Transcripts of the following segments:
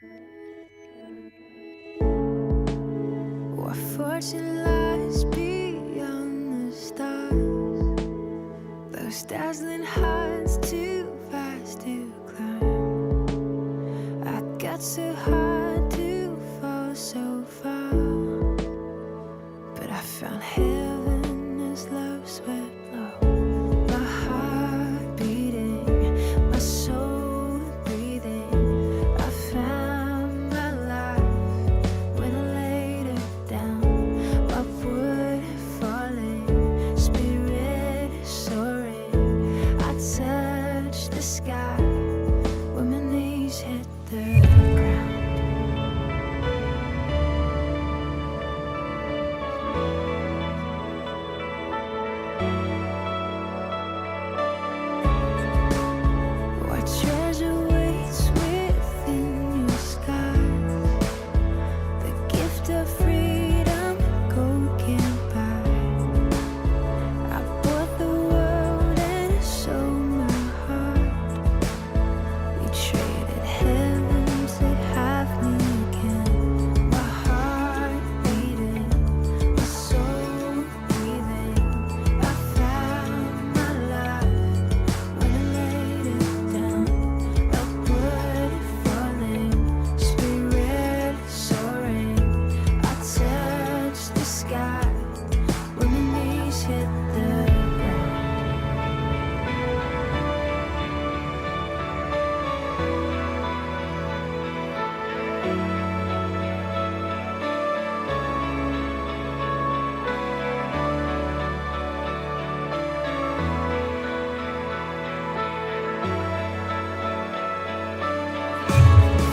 What fortune lies beyond the stars? Those dazzling heights too fast to climb. I got so hard to fall so far, but I found heaven as love swept low. My heart beating, my soul breathing. I found my life when I laid it down. Upward falling, spirit soaring. I touched the sky when my knees hit the ground. What treasure waits within your skies? The gift of freedom gold can't buy. I bought the world and sold my heart. We traded heaven to have me again. My heart beating, my soul breathing. I found my life when I laid it down. Upward falling, spirit soaring. I touched the sky when my knees hit the ground.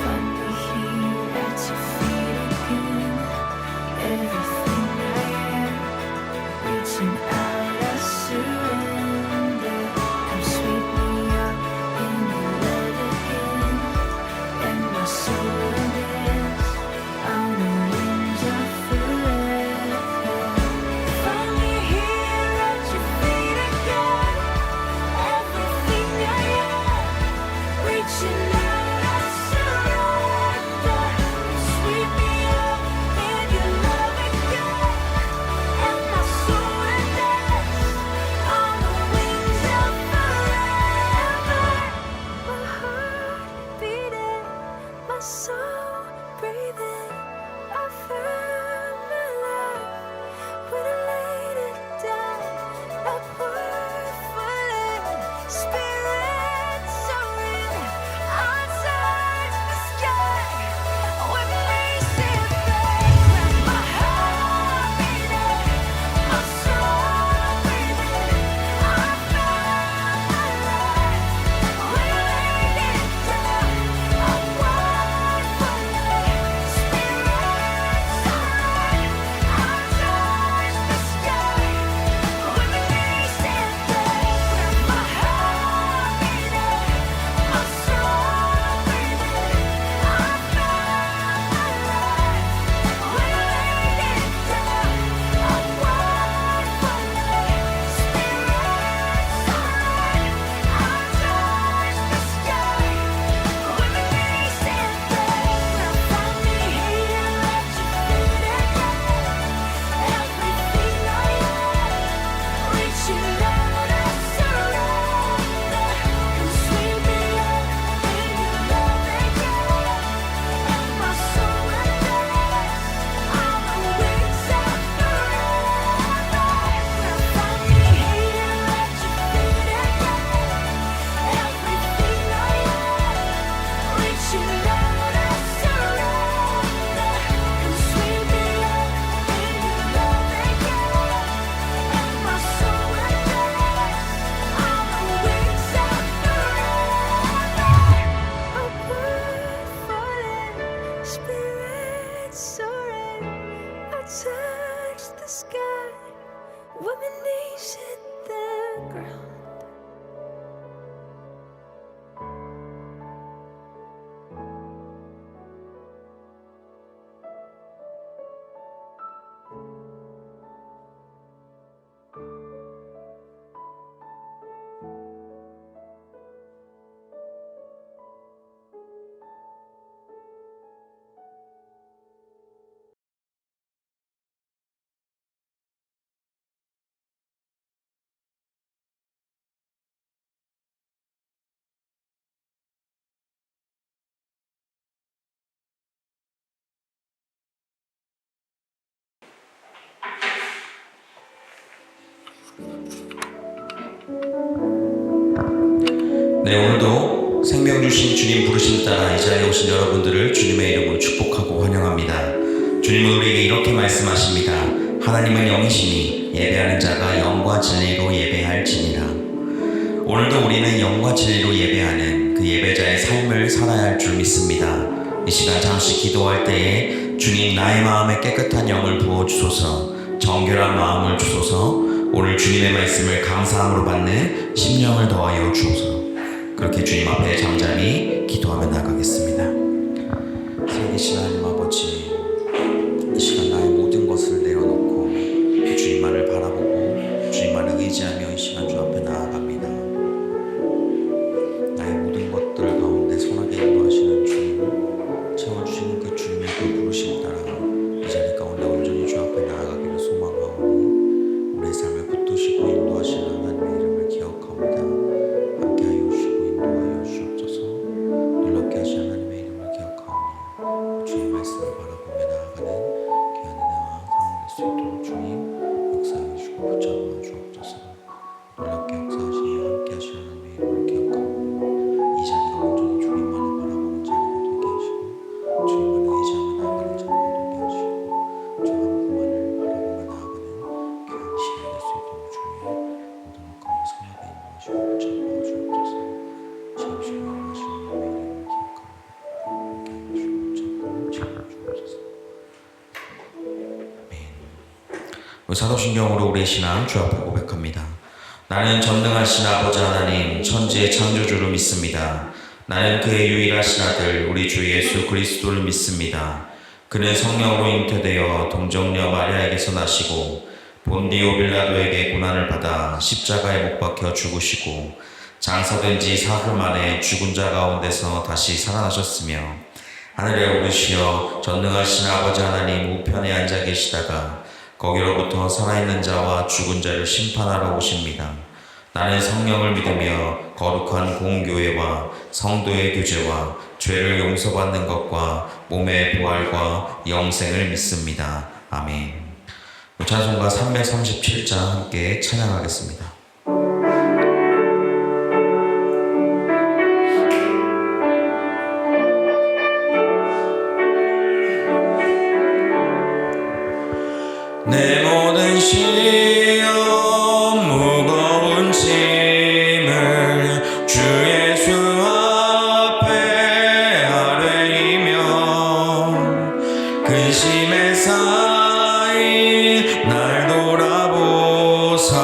Finally here at your feet again. Everything I am, reaching out, I surrender. Come sweep me up in your love again, and my soul will dance on the wings of forever. Finally here at your feet again. Everything I am, reaching out, I surrender. Sweep me up in your love again, and my soul will dance on the wings of forever. My heart beating, my soul breathing. I found my life when I laid it down. Upward falling, spirit soaring. I touched the sky when my knees hit the ground. My heart beating, my soul breathing. I found my life when I laid it down. Upward 네, 오늘도 생명 주신 주님 부르심 따라 이 자리에 오신 여러분들을 주님의 이름으로 축복하고 환영합니다. 주님은 우리에게 이렇게 말씀하십니다. 하나님은 영이시니 예배하는 자가 영과 진리로 예배할지니라. 오늘도 우리는 영과 진리로 예배하는 그 예배자의 삶을 살아야 할 줄 믿습니다. 이 시간 잠시 기도할 때에 주님 나의 마음에 깨끗한 영을 부어주소서, 정결한 마음을 주소서, 오늘 주님의 말씀을 감사함으로 받는 심령을 더하여 주소서. 그렇게 주님 앞에 잠잠히 기도하며 나가겠습니다. 살아계신 하나님 아버지, 이 시간 나의 모든 것을 내려놓고 주님만을 바라보고 주님만을 의지하며 이 시간 주 앞에 나아갑니다. 나의 모든 것들 가운데 선하게 인도하시는 주님, 채워주시는 그 주님의 그 부르심 따라 이 자리 가운데 온전히 주 앞에 나아가기를 소망하오니 우리의 삶을 붙드시고 인도하시는 하나님의 이름을 기억합니다. 함께하여 주시고 인도하여 주옵소서. 놀랍게 하신 하나님의 이름을 기억하오니 주의 말씀을 바라보며 나아가는 귀한 은혜와 상황 될 수 있도록 주님 역사하여 주시고 붙잡아 주옵소서. 놀랍게 역사하시며 함께 하신 하나님의 이름을 기억하오니 이 자리가 온전히 주님만을 바라보는 자리가 되게 하시고 주님만을 의지하며 나아가는 자리가 되게 하시고 주 한 분만을 바라보며 나아가는 귀한 시간이 될 수 있도록 주님 모든 것 가운데 선하게 인도하시고 붙잡아 주옵소서. 지으시고 인도하시는 하나님의 이름을 기억하오니 함께 하여 주시고 붙잡아 주옵소서. 아멘. 사도신경으로 우리의 신앙 주 앞에 고백합니다. 나는 전능하신 아버지 하나님 천지의 창조주를 믿습니다. 나는 그의 유일하신 아들 우리 주 예수 그리스도를 믿습니다. 그는 성령으로 잉태되어 동정녀 마리아에게서 나시고 본디오 빌라도에게 고난을 받아 십자가에 못 박혀 죽으시고 장사된 지 사흘 만에 죽은 자 가운데서 다시 살아나셨으며 하늘에 오르시어 전능하신 아버지 하나님 우편에 앉아 계시다가 거기로부터 살아있는 자와 죽은 자를 심판하러 오십니다. 나는 성령을 믿으며 거룩한 공교회와 성도의 교제와 죄를 용서받는 것과 몸의 부활과 영생을 믿습니다. 아멘. 찬송가 337장 함께 찬양하겠습니다. 내 모든 시험 무거운 짐을 주 예수 앞에 아뢰이며 근심에 쌓인 날 돌아보사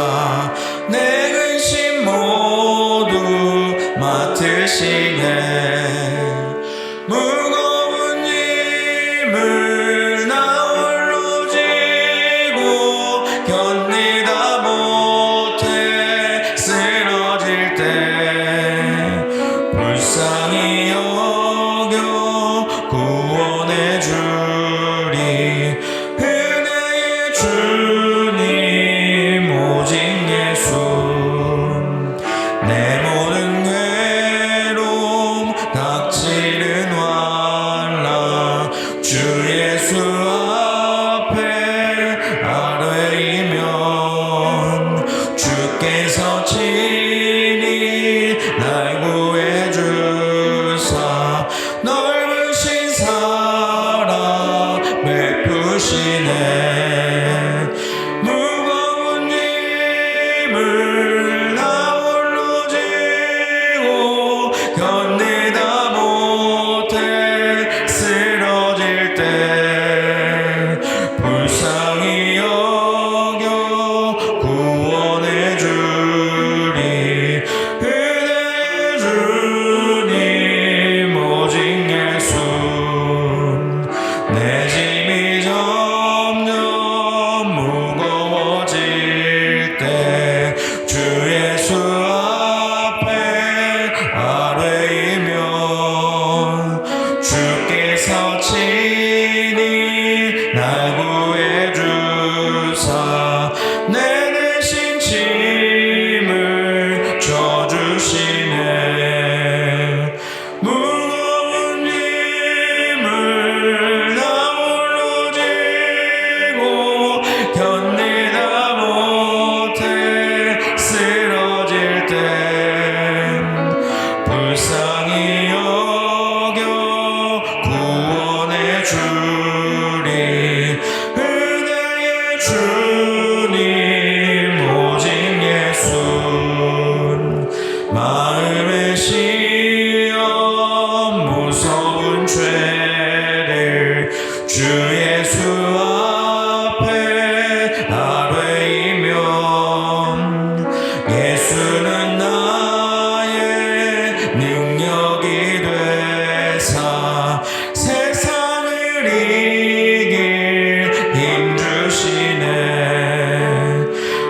되사 세상을 이길 힘 주시네.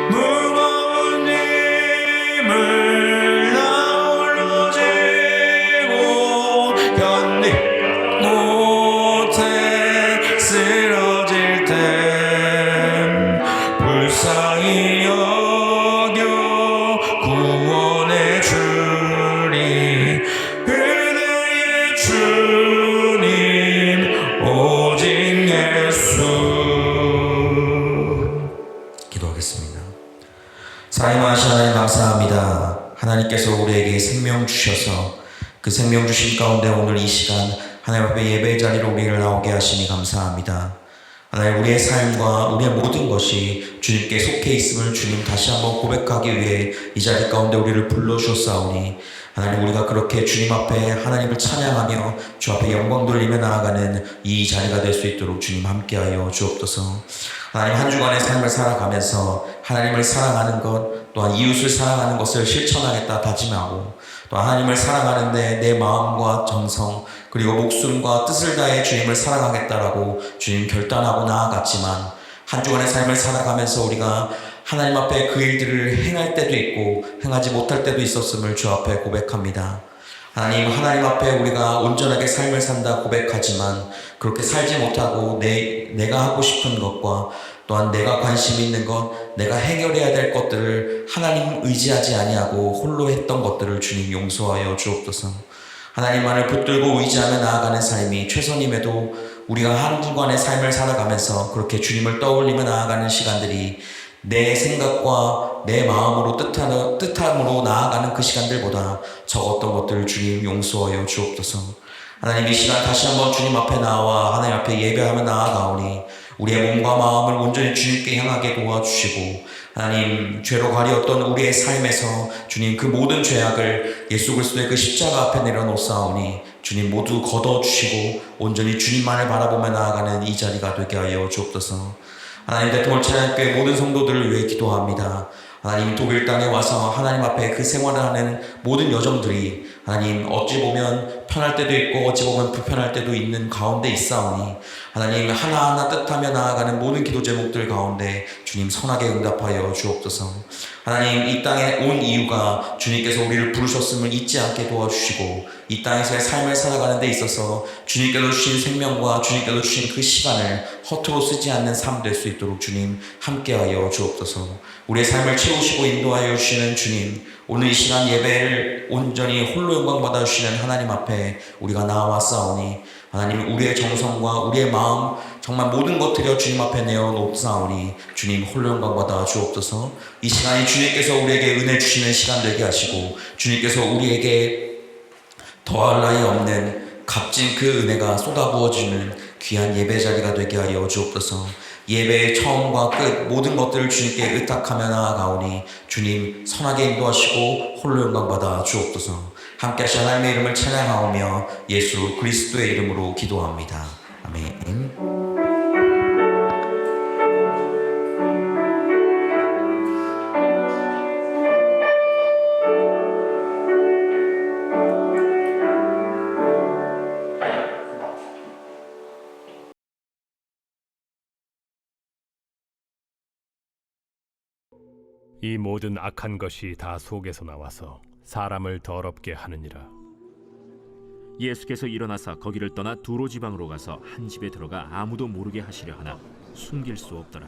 무거운 힘을 나 홀로 지고 견디 못해 쓰러질 땐 불쌍히 여겨 구원해 주리. 그대의 주님 오직 예수. 기도하겠습니다. 사랑의 하신 하나님 감사합니다. 하나님께서 우리에게 생명 주셔서 그 생명 주신 가운데 오늘 이 시간 하나님 앞에 예배의 자리로 우리를 나오게 하시니 감사합니다. 하나님, 우리의 삶과 우리의 모든 것이 주님께 속해 있음을 주님 다시 한번 고백하기 위해 이 자리 가운데 우리를 불러주셨사오니 하나님, 우리가 그렇게 주님 앞에 하나님을 찬양하며 주 앞에 영광 돌리며 나아가는 이 자리가 될 수 있도록 주님 함께하여 주옵소서. 하나님, 한 주간의 삶을 살아가면서 하나님을 사랑하는 것 또한 이웃을 사랑하는 것을 실천하겠다 다짐하고 또 하나님을 사랑하는데 내 마음과 정성 그리고 목숨과 뜻을 다해 주님을 사랑하겠다라고 주님 결단하고 나아갔지만 한 주간의 삶을 살아가면서 우리가 하나님 앞에 그 일들을 행할 때도 있고 행하지 못할 때도 있었음을 주 앞에 고백합니다. 하나님 앞에 우리가 온전하게 삶을 산다 고백하지만 그렇게 살지 못하고 내가 하고 싶은 것과 또한 내가 관심 있는 것, 내가 해결해야 될 것들을 하나님 의지하지 아니하고 홀로 했던 것들을 주님 용서하여 주옵소서. 하나님만을 붙들고 의지하며 나아가는 삶이 최선임에도 우리가 한 주간의 삶을 살아가면서 그렇게 주님을 떠올리며 나아가는 시간들이 내 생각과 내 마음으로 뜻함으로 나아가는 그 시간들보다 적었던 것들을 주님 용서하여 주옵소서. 하나님, 이 시간 다시 한번 주님 앞에 나와 하나님 앞에 예배하며 나아가오니 우리의 몸과 마음을 온전히 주님께 향하게 도와주시고 하나님, 죄로 가리었던 우리의 삶에서 주님 그 모든 죄악을 예수 그리스도의 그 십자가 앞에 내려놓사오니 주님 모두 걷어주시고 온전히 주님만을 바라보며 나아가는 이 자리가 되게 하여 주옵소서. 하나님, 대통령 찬양교회 모든 성도들을 위해 기도합니다. 하나님, 독일 땅에 와서 하나님 앞에 그 생활을 하는 모든 여정들이 하나님 어찌 보면 편할 때도 있고 어찌 보면 불편할 때도 있는 가운데 있사오니 하나님 하나하나 뜻하며 나아가는 모든 기도 제목들 가운데 주님 선하게 응답하여 주옵소서. 하나님, 이 땅에 온 이유가 주님께서 우리를 부르셨음을 잊지 않게 도와주시고 이 땅에서의 삶을 살아가는 데 있어서 주님께서 주신 생명과 주님께서 주신 그 시간을 허투루 쓰지 않는 삶 될 수 있도록 주님 함께하여 주옵소서. 우리의 삶을 채우시고 인도하여 주시는 주님, 오늘 이 시간 예배를 온전히 홀로 영광 받아 주시는 하나님 앞에 우리가 나와싸우니 하나님, 우리의 정성과 우리의 마음 정말 모든 것 드려 주님 앞에 내어놓사오니 주님 홀로 영광 받아 주옵소서. 이 시간이 주님께서 우리에게 은혜 주시는 시간 되게 하시고 주님께서 우리에게 더할 나위 없는 값진 그 은혜가 쏟아부어지는 귀한 예배 자리가 되게 하여 주옵소서. 예배의 처음과 끝 모든 것들을 주님께 의탁하며 나아가오니 주님 선하게 인도하시고 홀로 영광 받아 주옵소서. 함께 하신 하나님의 이름을 찬양하오며 예수 그리스도의 이름으로 기도합니다. 아멘. 이 모든 악한 것이 다 속에서 나와서 사람을 더럽게 하느니라. 예수께서 일어나사 거기를 떠나 두로 지방으로 가서 한 집에 들어가 아무도 모르게 하시려 하나 숨길 수 없더라.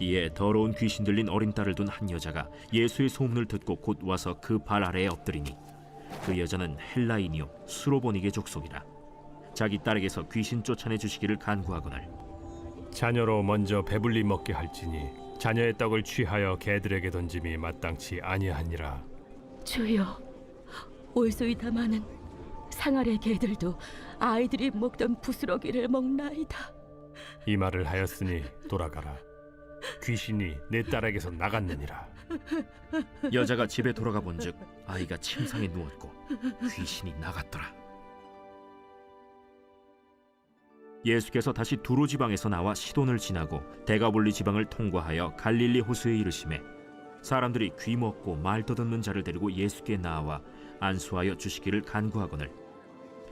이에 더러운 귀신 들린 어린 딸을 둔 한 여자가 예수의 소문을 듣고 곧 와서 그 발 아래에 엎드리니 그 여자는 헬라인이요 수로보니게 족속이라. 자기 딸에게서 귀신 쫓아내 주시기를 간구하거늘 자녀로 먼저 배불리 먹게 할지니 자녀의 떡을 취하여 개들에게 던짐이 마땅치 아니하니라. 주여, 올소이다 마는 상아래 개들도 아이들이 먹던 부스러기를 먹나이다. 이 말을 하였으니 돌아가라. 귀신이 내 딸에게서 나갔느니라. 여자가 집에 돌아가 본즉 아이가 침상에 누웠고 귀신이 나갔더라. 예수께서 다시 두로 지방에서 나와 시돈을 지나고 데가볼리 지방을 통과하여 갈릴리 호수에 이르시매 사람들이 귀 먹고 말 더듬는 자를 데리고 예수께 나와 안수하여 주시기를 간구하거늘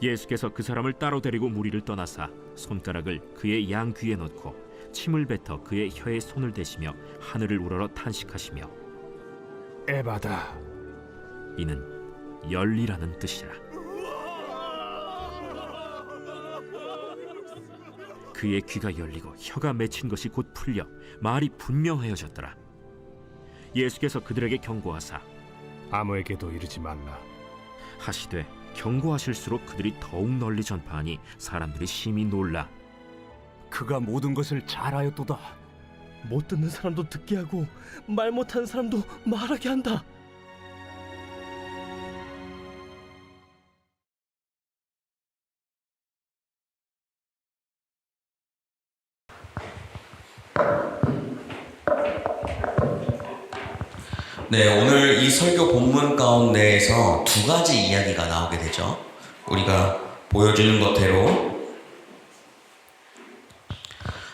예수께서 그 사람을 따로 데리고 무리를 떠나사 손가락을 그의 양 귀에 넣고 침을 뱉어 그의 혀에 손을 대시며 하늘을 우러러 탄식하시며 에바다. 이는 열리라는 뜻이라. 그의 귀가 열리고 혀가 맺힌 것이 곧 풀려 말이 분명하여졌더라. 예수께서 그들에게 경고하사 아무에게도 이르지 말라. 하시되 경고하실수록 그들이 더욱 널리 전파하니 사람들이 심히 놀라 그가 모든 것을 잘하였도다. 못 듣는 사람도 듣게 하고 말 못하는 사람도 말하게 한다. 네, 오늘 이 설교 본문 가운데에서 두 가지 이야기가 나오게 되죠. 우리가 보여주는 것대로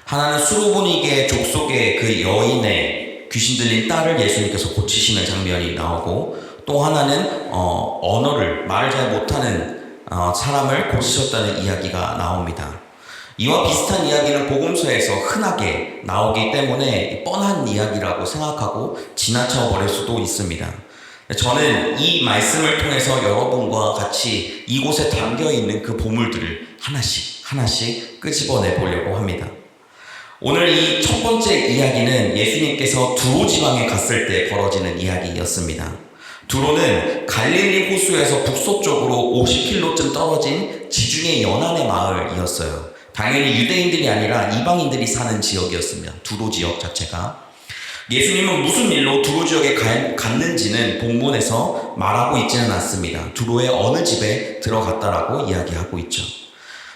하나는 수르보니게 족속의 그 여인의 귀신 들린 딸을 예수님께서 고치시는 장면이 나오고, 또 하나는 언어를 말을 잘 못하는 사람을 고치셨다는 이야기가 나옵니다. 이와 비슷한 이야기는 복음서에서 흔하게 나오기 때문에 뻔한 이야기라고 생각하고 지나쳐 버릴 수도 있습니다. 저는 이 말씀을 통해서 여러분과 같이 이곳에 담겨있는 그 보물들을 하나씩 끄집어내 보려고 합니다. 오늘 이 첫 번째 이야기는 예수님께서 두로 지방에 갔을 때 벌어지는 이야기였습니다. 두로는 갈릴리 호수에서 북서쪽으로 50km쯤 떨어진 지중해 연안의 마을이었어요. 당연히 유대인들이 아니라 이방인들이 사는 지역이었습니다. 두로 지역 자체가. 예수님은 무슨 일로 두로 지역에 갔는지는 본문에서 말하고 있지는 않습니다. 두로의 어느 집에 들어갔다라고 이야기하고 있죠.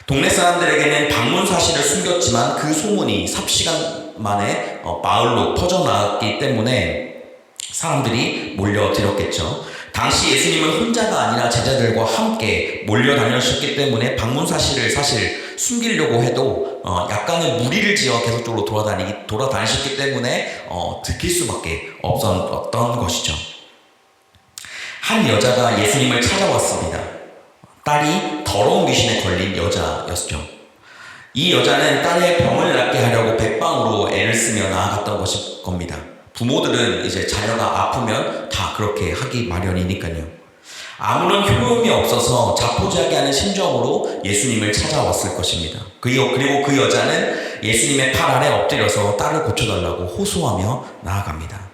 동네 사람들에게는 방문 사실을 숨겼지만 그 소문이 삽시간 만에 마을로 퍼져나갔기 때문에 사람들이 몰려들었겠죠. 당시 예수님은 혼자가 아니라 제자들과 함께 몰려다녔기 때문에 방문 사실을 사실 숨기려고 해도 약간의 무리를 지어 계속적으로 돌아다니셨기 때문에 들킬 수밖에 없었던 것이죠. 한 여자가 예수님을 찾아왔습니다. 딸이 더러운 귀신에 걸린 여자였죠. 이 여자는 딸의 병을 낫게 하려고 백방으로 애를 쓰며 나아갔던 것일 겁니다. 부모들은 이제 자녀가 아프면 다 그렇게 하기 마련이니까요. 아무런 효용이 없어서 자포자기하게 하는 심정으로 예수님을 찾아왔을 것입니다. 그리고 그 여자는 예수님의 팔 아래 엎드려서 딸을 고쳐달라고 호소하며 나아갑니다.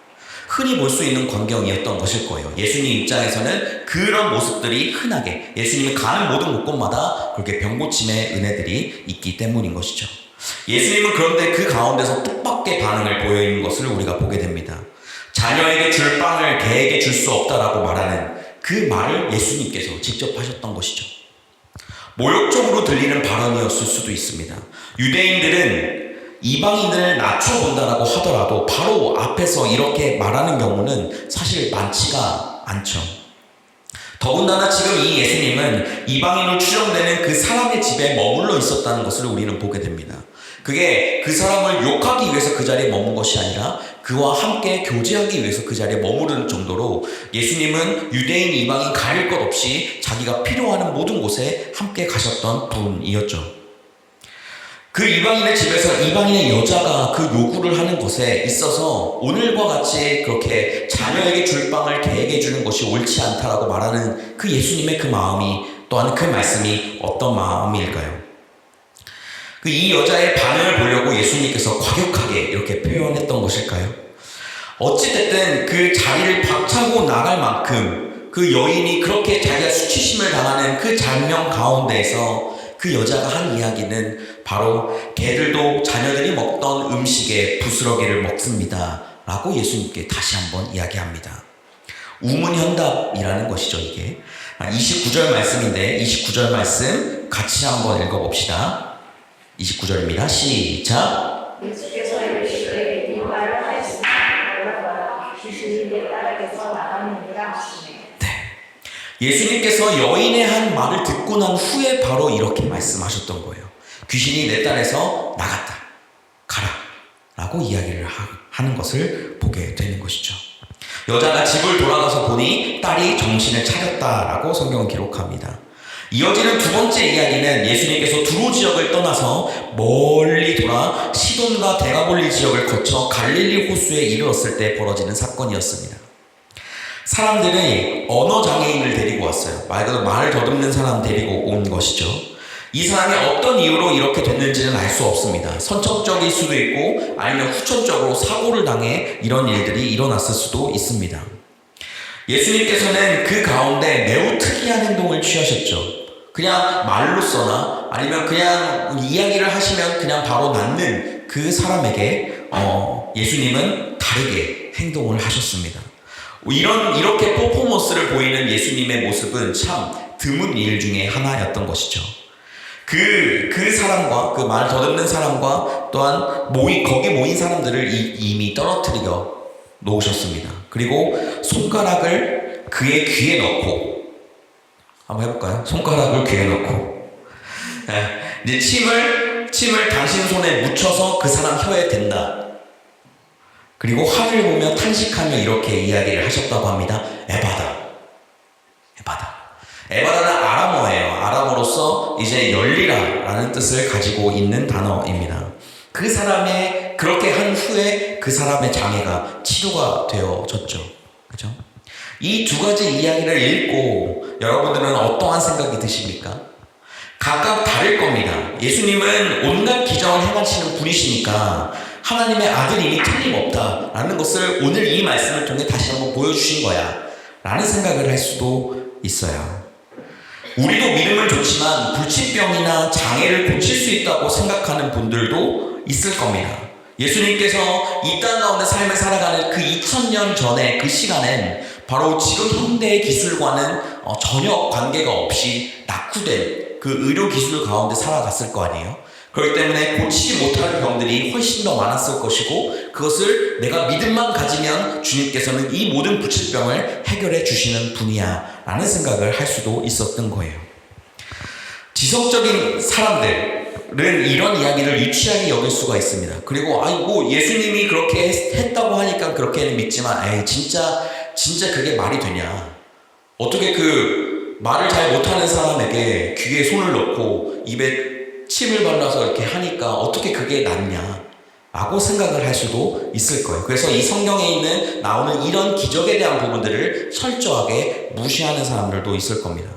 흔히 볼 수 있는 광경이었던 것일 거예요. 예수님 입장에서는 그런 모습들이 흔하게 예수님이 가는 모든 곳곳마다 그렇게 병고침의 은혜들이 있기 때문인 것이죠. 예수님은 그런데 그 가운데서 뜻밖의 반응을 보여있는 것을 우리가 보게 됩니다. 자녀에게 줄 빵을 개에게 줄 수 없다라고 말하는 그 말을 예수님께서 직접 하셨던 것이죠. 모욕적으로 들리는 발언이었을 수도 있습니다. 유대인들은 이방인을 낮춰본다라고 하더라도 바로 앞에서 이렇게 말하는 경우는 사실 많지가 않죠. 더군다나 지금 이 예수님은 이방인으로 추정되는 그 사람의 집에 머물러 있었다는 것을 우리는 보게 됩니다. 그게 그 사람을 욕하기 위해서 그 자리에 머문 것이 아니라 그와 함께 교제하기 위해서 그 자리에 머무르는 정도로 예수님은 유대인, 이방인 가릴 것 없이 자기가 필요하는 모든 곳에 함께 가셨던 분이었죠. 그 이방인의 집에서 이방인의 여자가 그 요구를 하는 것에 있어서 오늘과 같이 그렇게 자녀에게 줄 빵을 개에게 주는 것이 옳지 않다라고 말하는 그 예수님의 그 마음이, 또한 그 말씀이 어떤 마음일까요? 이 여자의 반응을 보려고 예수님께서 과격하게 이렇게 표현했던 것일까요? 어찌됐든 그 자리를 박차고 나갈 만큼 그 여인이 그렇게 자기가 수치심을 당하는 그 장면 가운데에서 그 여자가 한 이야기는 바로 개들도 자녀들이 먹던 음식에 부스러기를 먹습니다 라고 예수님께 다시 한번 이야기합니다. 우문현답이라는 것이죠. 이게 29절 말씀인데 29절 말씀 같이 한번 읽어봅시다. 29절입니다. 시작. 예수께서 이르시되 이 말을 하였으나 너희가 귀신이 내 딸에게서 나갔느니라 하시네. 예수님께서 여인의 한 말을 듣고 난 후에 바로 이렇게 말씀하셨던 거예요. 귀신이 내 딸에서 나갔다. 가라. 라고 이야기를 하는 것을 보게 되는 것이죠. 여자가 집을 돌아가서 보니 딸이 정신을 차렸다라고 성경은 기록합니다. 이어지는 두 번째 이야기는 예수님께서 두로 지역을 떠나서 멀리 돌아 시돈과 데가볼리 지역을 거쳐 갈릴리 호수에 이르렀을 때 벌어지는 사건이었습니다. 사람들이 언어 장애인을 데리고 왔어요. 말 그대로 말을 더듬는 사람 데리고 온 것이죠. 이 사람이 어떤 이유로 이렇게 됐는지는 알 수 없습니다. 선천적일 수도 있고 아니면 후천적으로 사고를 당해 이런 일들이 일어났을 수도 있습니다. 예수님께서는 그 가운데 매우 특이한 행동을 취하셨죠. 그냥 말로써나 아니면 그냥 이야기를 하시면 그냥 바로 낫는 그 사람에게 예수님은 다르게 행동을 하셨습니다. 이렇게 퍼포먼스를 보이는 예수님의 모습은 참 드문 일 중에 하나였던 것이죠. 그 사람과 그 말 더듬는 사람과 또한 거기 모인 사람들을 이미 떨어뜨려 놓으셨습니다. 그리고 손가락을 그의 귀에 넣고 한번 해볼까요? 손가락을 귀에 넣고 이제 침을 당신 손에 묻혀서 그 사람 혀에 댄다. 그리고 하늘 보며 탄식하며 이렇게 이야기를 하셨다고 합니다. 에바다는 아람어예요. 아람어로서 이제 열리라라는 뜻을 가지고 있는 단어입니다. 그 사람의 그렇게 한 후에 그 사람의 장애가 치료가 되어졌죠. 그렇죠? 이 두 가지 이야기를 읽고 여러분들은 어떠한 생각이 드십니까? 각각 다를 겁니다. 예수님은 온갖 기적을 행하시는 분이시니까 하나님의 아들임이 틀림없다라는 것을 오늘 이 말씀을 통해 다시 한번 보여주신 거야 라는 생각을 할 수도 있어요. 우리도 믿음은 좋지만 불치병이나 장애를 고칠 수 있다고 생각하는 분들도 있을 겁니다. 예수님께서 이 땅 가운데 삶을 살아가는 그 2000년 전에 그 시간엔 바로 지금 현대의 기술과는 전혀 관계가 없이 낙후된 그 의료기술 가운데 살아갔을 거 아니에요. 그렇기 때문에 고치지 못할 병들이 훨씬 더 많았을 것이고 그것을 내가 믿음만 가지면 주님께서는 이 모든 불치병을 해결해 주시는 분이야 라는 생각을 할 수도 있었던 거예요. 지성적인 사람들은 이런 이야기를 유치하게 여길 수가 있습니다. 그리고 뭐 예수님이 그렇게 했다고 하니까 그렇게는 믿지만 진짜 그게 말이 되냐. 어떻게 그 말을 잘 못하는 사람에게 귀에 손을 넣고 입에 침을 발라서 이렇게 하니까 어떻게 그게 낫냐 라고 생각을 할 수도 있을 거예요. 그래서 이 성경에 나오는 이런 기적에 대한 부분들을 철저하게 무시하는 사람들도 있을 겁니다.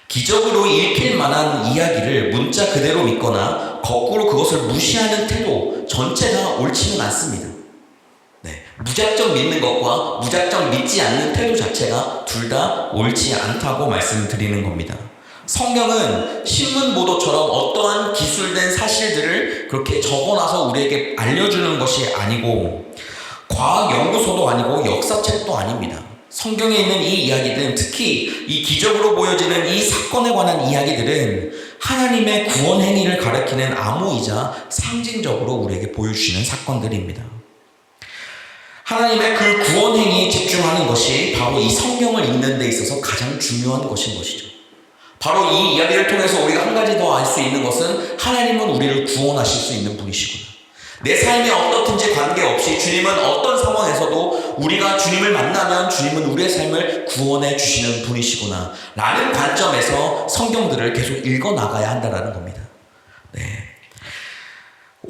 기적으로 읽힐 만한 이야기를 문자 그대로 믿거나 거꾸로 그것을 무시하는 태도 전체가 옳지는 않습니다. 무작정 믿는 것과 무작정 믿지 않는 태도 자체가 둘 다 옳지 않다고 말씀드리는 겁니다. 성경은 신문 보도처럼 어떠한 기술된 사실들을 그렇게 적어놔서 우리에게 알려주는 것이 아니고 과학 연구소도 아니고 역사책도 아닙니다. 성경에 있는 이 이야기들은 특히 이 기적으로 보여지는 이 사건에 관한 이야기들은 하나님의 구원 행위를 가리키는 암호이자 상징적으로 우리에게 보여주시는 사건들입니다. 하나님의 그 구원 행위에 집중하는 것이 바로 이 성경을 읽는 데 있어서 가장 중요한 것인 것이죠. 바로 이 이야기를 통해서 우리가 한 가지 더 알 수 있는 것은 하나님은 우리를 구원하실 수 있는 분이시구나. 내 삶이 어떻든지 관계없이 주님은 어떤 상황에서도 우리가 주님을 만나면 주님은 우리의 삶을 구원해 주시는 분이시구나 라는 관점에서 성경들을 계속 읽어나가야 한다는 겁니다.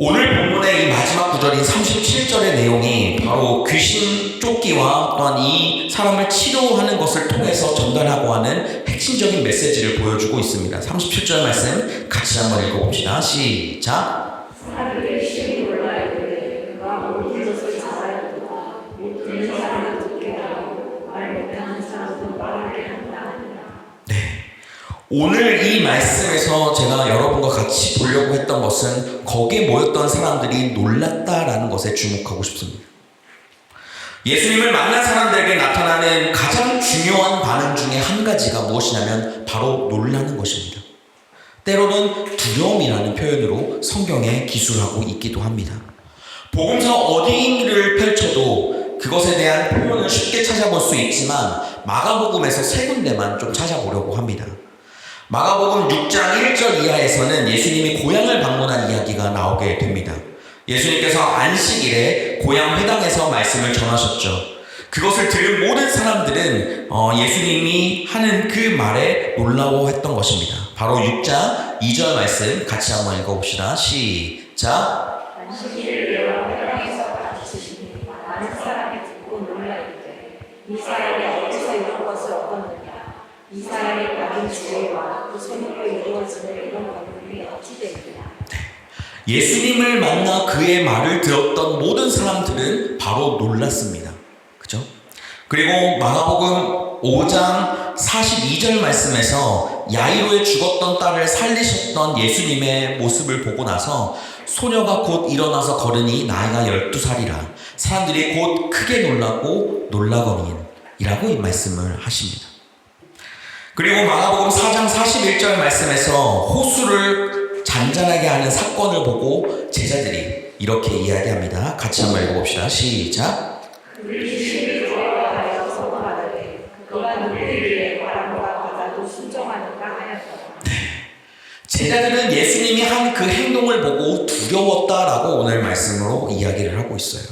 오늘 본문의 이 마지막 구절인 37절의 내용이 바로 귀신 쫓기와 또한 이 사람을 치료하는 것을 통해서 전달하고 하는 핵심적인 메시지를 보여주고 있습니다. 37절 말씀 같이 한번 읽어봅시다. 시작. 오늘 이 말씀에서 제가 여러분과 같이 보려고 했던 것은 거기에 모였던 사람들이 놀랐다라는 것에 주목하고 싶습니다. 예수님을 만난 사람들에게 나타나는 가장 중요한 반응 중에 한 가지가 무엇이냐면 바로 놀라는 것입니다. 때로는 두려움이라는 표현으로 성경에 기술하고 있기도 합니다. 복음서 어디를 펼쳐도 그것에 대한 표현을 쉽게 찾아볼 수 있지만 마가복음에서 세 군데만 좀 찾아보려고 합니다. 마가복음 6장 1절 이하에서는 예수님이 고향을 방문한 이야기가 나오게 됩니다. 예수님께서 안식일에 고향 회당에서 말씀을 전하셨죠. 그것을 들은 모든 사람들은 예수님이 하는 그 말에 놀라워했던 것입니다. 바로 6장 2절 말씀 같이 한번 읽어봅시다. 시작. 만시기를 예와 회당에서 가르치시니 많은 사람이 듣고 놀라이르되 이 사람이 어디서 이런 것을 얻었느냐 이 사람이 받은 지혜와 그 손으로 이루어지는 이런 권능이 어찌 되느냐. 예수님을 만나 그의 말을 들었던 모든 사람들은 바로 놀랐습니다. 그죠? 그리고 마가복음 5장 42절 말씀에서 야이로의 죽었던 딸을 살리셨던 예수님의 모습을 보고 나서 소녀가 곧 일어나서 걸으니 나이가 12살이라 사람들이 곧 크게 놀라고 놀라거니이라고 이 말씀을 하십니다. 그리고 마가복음 4장 41절 말씀에서 호수를 잔잔하게 하는 사건을 보고 제자들이 이렇게 이야기합니다. 같이 한번 읽어봅시다. 시작. 그들이 두려워하여 서고하되 그가 누구이기에 바람과 바다도 순종하는가 하였더라. 제자들은 예수님이 한 그 행동을 보고 두려웠다라고 오늘 말씀으로 이야기를 하고 있어요.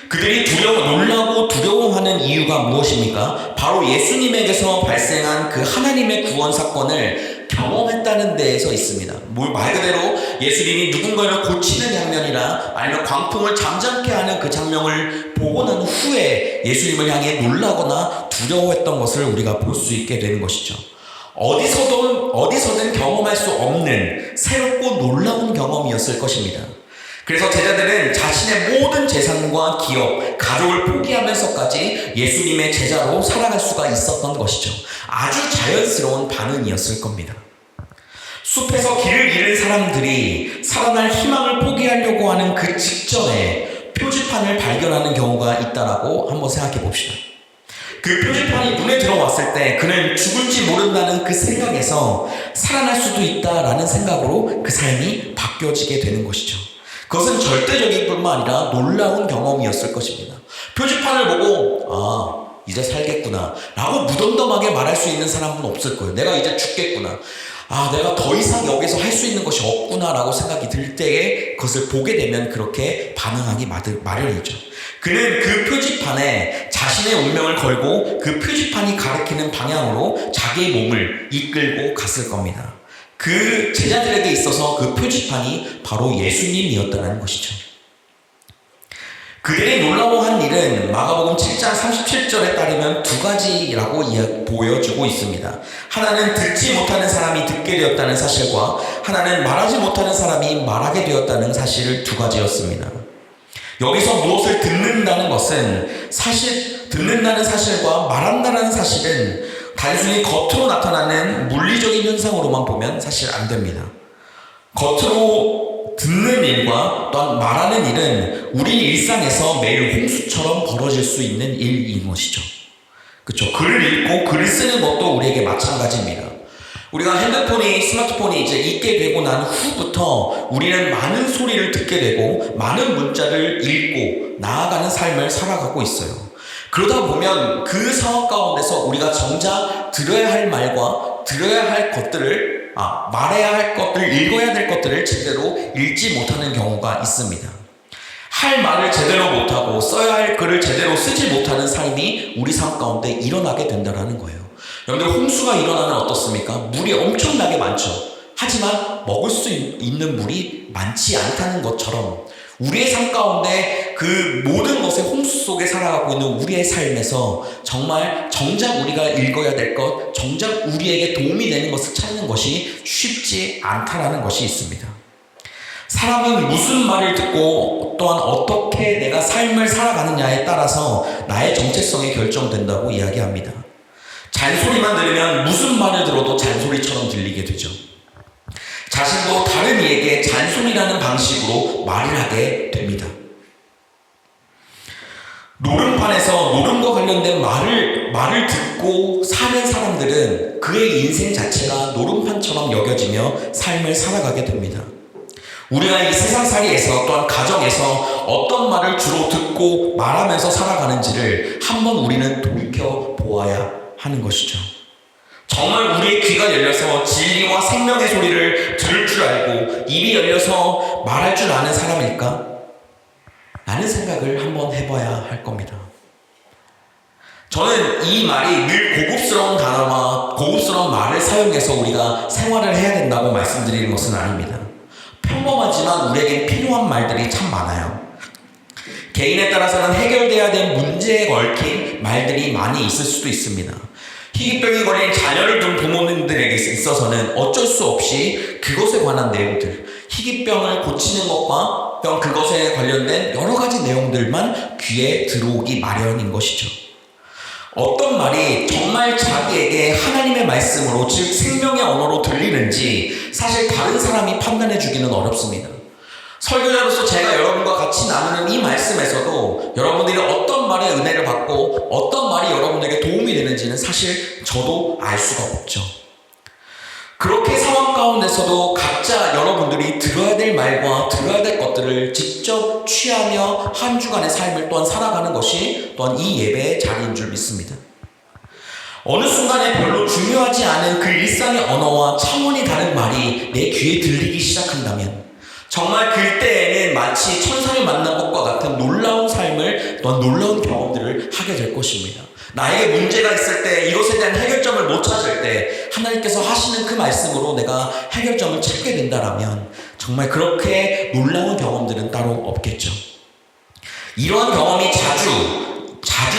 그들이 놀라고 두려워하는 이유가 무엇입니까? 바로 예수님에게서 발생한 그 하나님의 구원 사건을 경험했다는 데에서 있습니다. 말 그대로 예수님이 누군가를 고치는 장면이나 아니면 광풍을 잠잠케 하는 그 장면을 보고 난 후에 예수님을 향해 놀라거나 두려워했던 것을 우리가 볼 수 있게 되는 것이죠. 어디서든 경험할 수 없는 새롭고 놀라운 경험이었을 것입니다. 그래서 제자들은 자신의 모든 재산과 기업, 가족을 포기하면서까지 예수님의 제자로 살아갈 수가 있었던 것이죠. 아주 자연스러운 반응이었을 겁니다. 숲에서 길을 잃은 사람들이 살아날 희망을 포기하려고 하는 그 직전에 표지판을 발견하는 경우가 있다라고 한번 생각해 봅시다. 그 표지판이 눈에 들어왔을 때 그는 죽을지 모른다는 그 생각에서 살아날 수도 있다라는 생각으로 그 삶이 바뀌어지게 되는 것이죠. 그것은 절대적인 뿐만 아니라 놀라운 경험이었을 것입니다. 표지판을 보고 이제 살겠구나 라고 무덤덤하게 말할 수 있는 사람은 없을 거예요. 내가 이제 죽겠구나, 내가 더 이상 여기서 할 수 있는 것이 없구나 라고 생각이 들 때에 그것을 보게 되면 그렇게 반응하기 마련이죠. 그는 그 표지판에 자신의 운명을 걸고 그 표지판이 가리키는 방향으로 자기의 몸을 이끌고 갔을 겁니다. 그 제자들에게 있어서 그 표지판이 바로 예수님이었다는 것이죠. 그들이 놀라워한 일은 마가복음 7장 37절에 따르면 두 가지라고 보여주고 있습니다. 하나는 듣지 못하는 사람이 듣게 되었다는 사실과 하나는 말하지 못하는 사람이 말하게 되었다는 사실을 두 가지였습니다. 여기서 무엇을 듣는다는 것은 듣는다는 사실과 말한다는 사실은 단순히 겉으로 나타나는 물리적인 현상으로만 보면 사실 안 됩니다. 겉으로 듣는 일과 또한 말하는 일은 우리 일상에서 매일 홍수처럼 벌어질 수 있는 일인 것이죠. 그렇죠? 글을 읽고 글을 쓰는 것도 우리에게 마찬가지입니다. 우리가 스마트폰이 이제 있게 되고 난 후부터 우리는 많은 소리를 듣게 되고 많은 문자를 읽고 나아가는 삶을 살아가고 있어요. 그러다 보면 그 상황 가운데서 우리가 정작 들어야 할 말과 들어야 할 것들을 말해야 할 것들, 읽어야 될 것들을 제대로 읽지 못하는 경우가 있습니다. 할 말을 제대로 못하고 써야 할 글을 제대로 쓰지 못하는 삶이 우리 삶 가운데 일어나게 된다는 거예요. 여러분들, 홍수가 일어나면 어떻습니까? 물이 엄청나게 많죠. 하지만 먹을 수 있는 물이 많지 않다는 것처럼 우리의 삶 가운데 그 모든 것의 홍수 속에 살아가고 있는 우리의 삶에서 정작 우리가 읽어야 될 것, 정작 우리에게 도움이 되는 것을 찾는 것이 쉽지 않다라는 것이 있습니다. 사람은 무슨 말을 듣고 또한 어떻게 내가 삶을 살아가느냐에 따라서 나의 정체성이 결정된다고 이야기합니다. 잔소리만 들으면 무슨 말을 들어도 잔소리처럼 들리게 되죠. 자신도 다른 이에게 잔소리라는 방식으로 말을 하게 됩니다. 노름판에서 노름과 관련된 말을 듣고 사는 사람들은 그의 인생 자체가 노름판처럼 여겨지며 삶을 살아가게 됩니다. 우리가 이 세상살이에서 또한 가정에서 어떤 말을 주로 듣고 말하면서 살아가는지를 한번 우리는 돌이켜보아야 하는 것이죠. 정말 우리의 귀가 열려서 진리와 생명의 소리를 들을 줄 알고 입이 열려서 말할 줄 아는 사람일까? 라는 생각을 한번 해봐야 할 겁니다. 저는 이 말이 늘 고급스러운 단어와 고급스러운 말을 사용해서 우리가 생활을 해야 된다고 말씀드리는 것은 아닙니다. 평범하지만 우리에게 필요한 말들이 참 많아요. 개인에 따라서는 해결돼야 될 문제에 얽힌 말들이 많이 있을 수도 있습니다. 희귀병이 걸린 자녀를 둔 부모님들에게 있어서는 어쩔 수 없이 그것에 관한 내용들, 희귀병을 고치는 것과 그것에 관련된 여러 가지 내용들만 귀에 들어오기 마련인 것이죠. 어떤 말이 정말 자기에게 하나님의 말씀으로, 즉 생명의 언어로 들리는지 사실 다른 사람이 판단해 주기는 어렵습니다. 설교자로서 제가 여러분과 같이 나누는 이 말씀에서도 여러분들이 어떤 말의 은혜를 받고 어떤 말이 여러분에게 도움이 되는지는 사실 저도 알 수가 없죠. 그렇게 상황 가운데서도 각자 여러분들이 들어야 될 말과 들어야 될 것들을 직접 취하며 한 주간의 삶을 또한 살아가는 것이 또한 이 예배의 자리인 줄 믿습니다. 어느 순간에 별로 중요하지 않은 그 일상의 언어와 차원이 다른 말이 내 귀에 들리기 시작한다면 정말 그때에는 마치 천사를 만난 것과 같은 놀라운 삶을 또한 놀라운 경험들을 하게 될 것입니다. 나에게 문제가 있을 때 이것에 대한 해결점을 못 찾을 때 하나님께서 하시는 그 말씀으로 내가 해결점을 찾게 된다라면 정말 그렇게 놀라운 경험들은 따로 없겠죠. 이러한 경험이 자주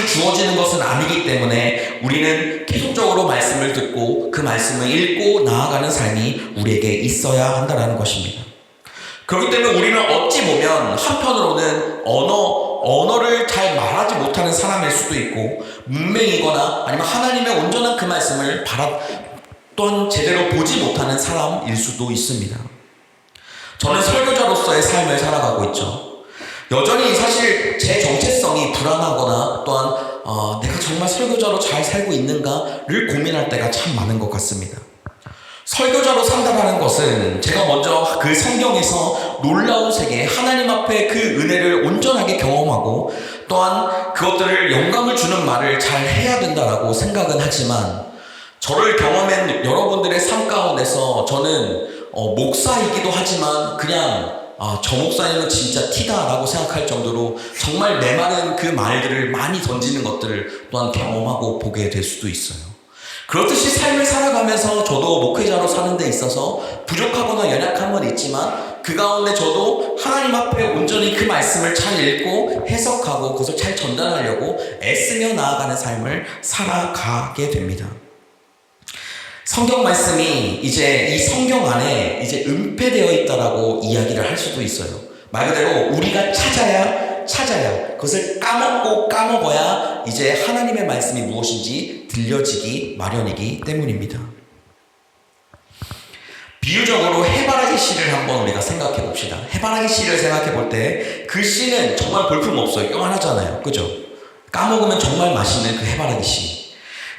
주어지는 것은 아니기 때문에 우리는 계속적으로 말씀을 듣고 그 말씀을 읽고 나아가는 삶이 우리에게 있어야 한다는 것입니다. 그렇기 때문에 우리는 어찌 보면 한편으로는 언어를 잘 말하지 못하는 사람일 수도 있고 문맹이거나 아니면 하나님의 온전한 그 말씀을 또한 제대로 보지 못하는 사람일 수도 있습니다. 저는 설교자로서의 삶을 살아가고 있죠. 여전히 사실 제 정체성이 불안하거나 또한 내가 정말 설교자로 잘 살고 있는가를 고민할 때가 참 많은 것 같습니다. 설교자로 산다는 것은 제가 먼저 그 성경에서 놀라운 세계, 하나님 앞에 그 은혜를 온전하게 경험하고 또한 그것들을 영감을 주는 말을 잘 해야 된다라고 생각은 하지만 저를 경험한 여러분들의 삶 가운데서 저는 목사이기도 하지만 그냥 저 목사님은 진짜 티다라고 생각할 정도로 정말 메마른 그 말들을 많이 던지는 것들을 또한 경험하고 보게 될 수도 있어요. 그렇듯이 삶을 살아가면서 저도 목회자로 사는 데 있어서 부족하거나 연약함은 있지만 그 가운데 저도 하나님 앞에 온전히 그 말씀을 잘 읽고 해석하고 그것을 잘 전달하려고 애쓰며 나아가는 삶을 살아가게 됩니다. 성경 말씀이 이제 이 성경 안에 이제 은폐되어 있다라고 이야기를 할 수도 있어요. 말 그대로 우리가 찾아야 그것을 까먹어야 이제 하나님의 말씀이 무엇인지 들려지기 마련이기 때문입니다. 비유적으로 해바라기 씨를 한번 우리가 생각해 봅시다. 해바라기 씨를 생각해 볼 때 그 씨는 정말 볼품없어요. 요만하잖아요. 그죠? 까먹으면 정말 맛있는 그 해바라기 씨.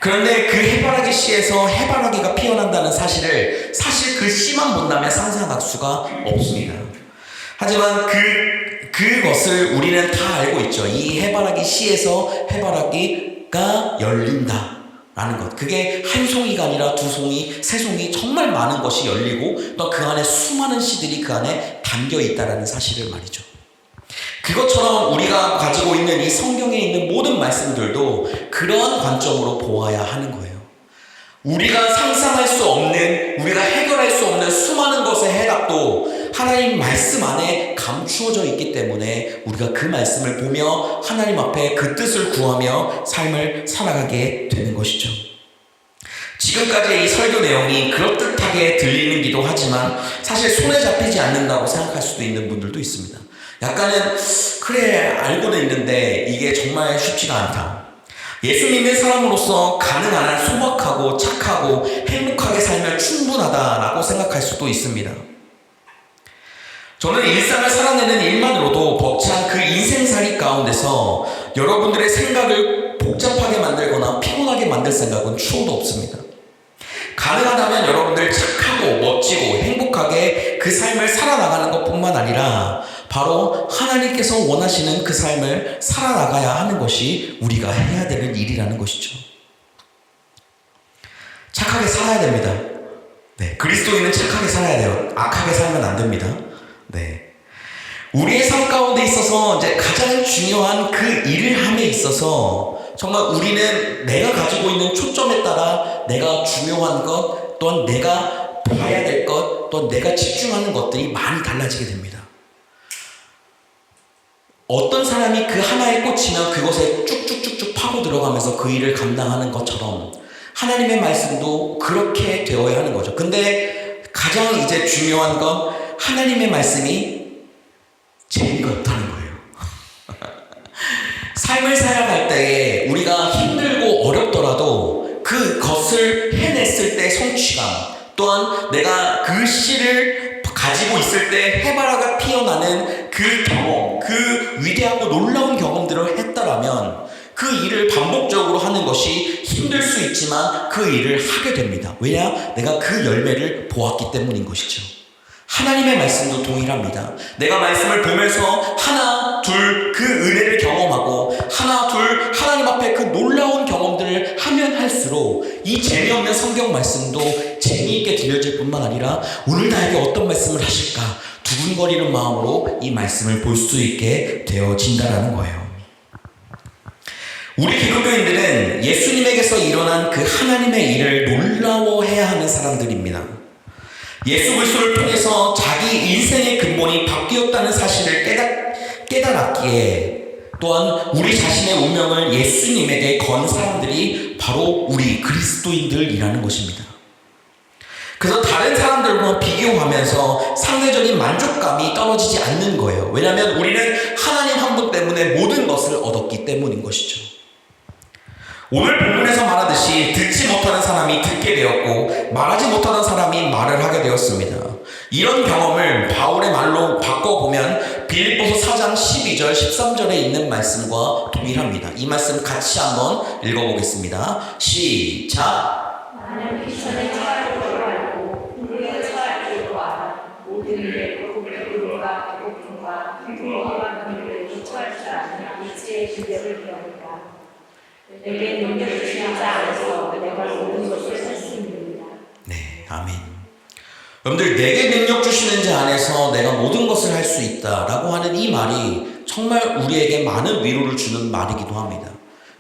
그런데 그 해바라기 씨에서 해바라기가 피어난다는 사실 그 씨만 본다면 상상할 수가 없습니다. 하지만 그것을 우리는 다 알고 있죠. 이 해바라기 씨에서 해바라기가 열린다라는 것. 그게 한 송이가 아니라 두 송이, 세 송이 정말 많은 것이 열리고 또 그 안에 수많은 씨들이 그 안에 담겨 있다라는 사실을 말이죠. 그것처럼 우리가 가지고 있는 이 성경에 있는 모든 말씀들도 그러한 관점으로 보아야 하는 거예요. 우리가 상상할 수 없는, 우리가 해결할 수 없는 수많은 것의 해답도 하나님 말씀 안에 감추어져 있기 때문에 우리가 그 말씀을 보며 하나님 앞에 그 뜻을 구하며 삶을 살아가게 되는 것이죠. 지금까지의 이 설교 내용이 그럴듯하게 들리기도 하지만 사실 손에 잡히지 않는다고 생각할 수도 있는 분들도 있습니다. 약간은 그래 알고는 있는데 이게 정말 쉽지가 않다. 예수 믿는 사람으로서 가능한 한 소박하고 착하고 행복하게 살면 충분하다라고 생각할 수도 있습니다. 저는 일상을 살아내는 일만으로도 벅찬 그 인생살이 가운데서 여러분들의 생각을 복잡하게 만들거나 피곤하게 만들 생각은 추호도 없습니다. 가능하다면 여러분들 착하고 멋지고 행복하게 그 삶을 살아나가는 것뿐만 아니라 바로 하나님께서 원하시는 그 삶을 살아나가야 하는 것이 우리가 해야 되는 일이라는 것이죠. 착하게 살아야 됩니다. 네, 그리스도인은 착하게 살아야 돼요. 악하게 살면 안 됩니다. 네, 우리의 삶 가운데 있어서 이제 가장 중요한 그 일을 함에 있어서 정말 우리는 내가 가지고 있는 초점에 따라 내가 중요한 것, 또한 내가 봐야 될 것, 또한 내가 집중하는 것들이 많이 달라지게 됩니다. 어떤 사람이 그 하나에 꽂히면 그것에 쭉쭉쭉쭉 파고 들어가면서 그 일을 감당하는 것처럼 하나님의 말씀도 그렇게 되어야 하는 거죠. 근데 가장 이제 중요한 건 하나님의 말씀이 재미가 없다는 거예요. 삶을 살아갈 때에 우리가 힘들고 어렵더라도 그것을 해냈을 때 성취감, 또한 내가 그 씨를 가지고 있을 때 해바라가 피어나는 그 경험, 그 위대하고 놀라운 경험들을 했다라면 그 일을 반복적으로 하는 것이 힘들 수 있지만 그 일을 하게 됩니다. 왜냐? 내가 그 열매를 보았기 때문인 것이죠. 하나님의 말씀도 동일합니다. 내가 말씀을 보면서 하나, 둘 그 은혜를 경험하고 하나, 둘 하나님 앞에 그 놀라운 경험들을 하면 할수록 이 재미없는 성경 말씀도 재미있게 들려질 뿐만 아니라 오늘 나에게 어떤 말씀을 하실까 두근거리는 마음으로 이 말씀을 볼 수 있게 되어진다는 거예요. 우리 기독교인들은 예수님에게서 일어난 그 하나님의 일을 놀라워해야 하는 사람들입니다. 예수 그리스도를 통해서 자기 인생의 근본이 바뀌었다는 사실을 깨달았기에 또한 우리 자신의 운명을 예수님에게 건 사람들이 바로 우리 그리스도인들이라는 것입니다. 그래서 다른 사람들과 비교하면서 상대적인 만족감이 떨어지지 않는 거예요. 왜냐하면 우리는 하나님 한 분 때문에 모든 것을 얻었기 때문인 것이죠. 오늘 본문에서 말하듯이 듣지 못하는 사람이 듣게 되었고 말하지 못하는 사람이 말을 하게 되었습니다. 이런 경험을 바울의 말로 바꿔보면 빌립보서 4장 12절 13절에 있는 말씀과 동일합니다. 이 말씀 같이 한번 읽어보겠습니다. 시작. 나는 비천에 처할 줄로 알고 궁극에 처할 줄로 알아. 모든 일에 고통과 배고픔과 풍부와 병들에 처할 줄 아는 이치의 비결을 배운다. 내게 능력 주시는 자 안에서 내가 모든 것을 할 수 있습니다. 네, 아멘. 여러분들, 내게 능력 주시는 자 안에서 내가 모든 것을 할 수 있다라고 하는 이 말이 정말 우리에게 많은 위로를 주는 말이기도 합니다.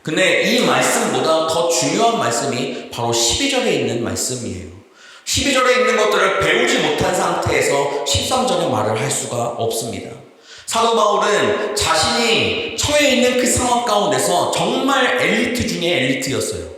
근데 이 말씀보다 더 중요한 말씀이 바로 12절에 있는 말씀이에요. 12절에 있는 것들을 배우지 못한 상태에서 13절의 말을 할 수가 없습니다. 사도 바울은 자신이 처해 있는 그 상황 가운데서 정말 엘리트 중에 엘리트였어요.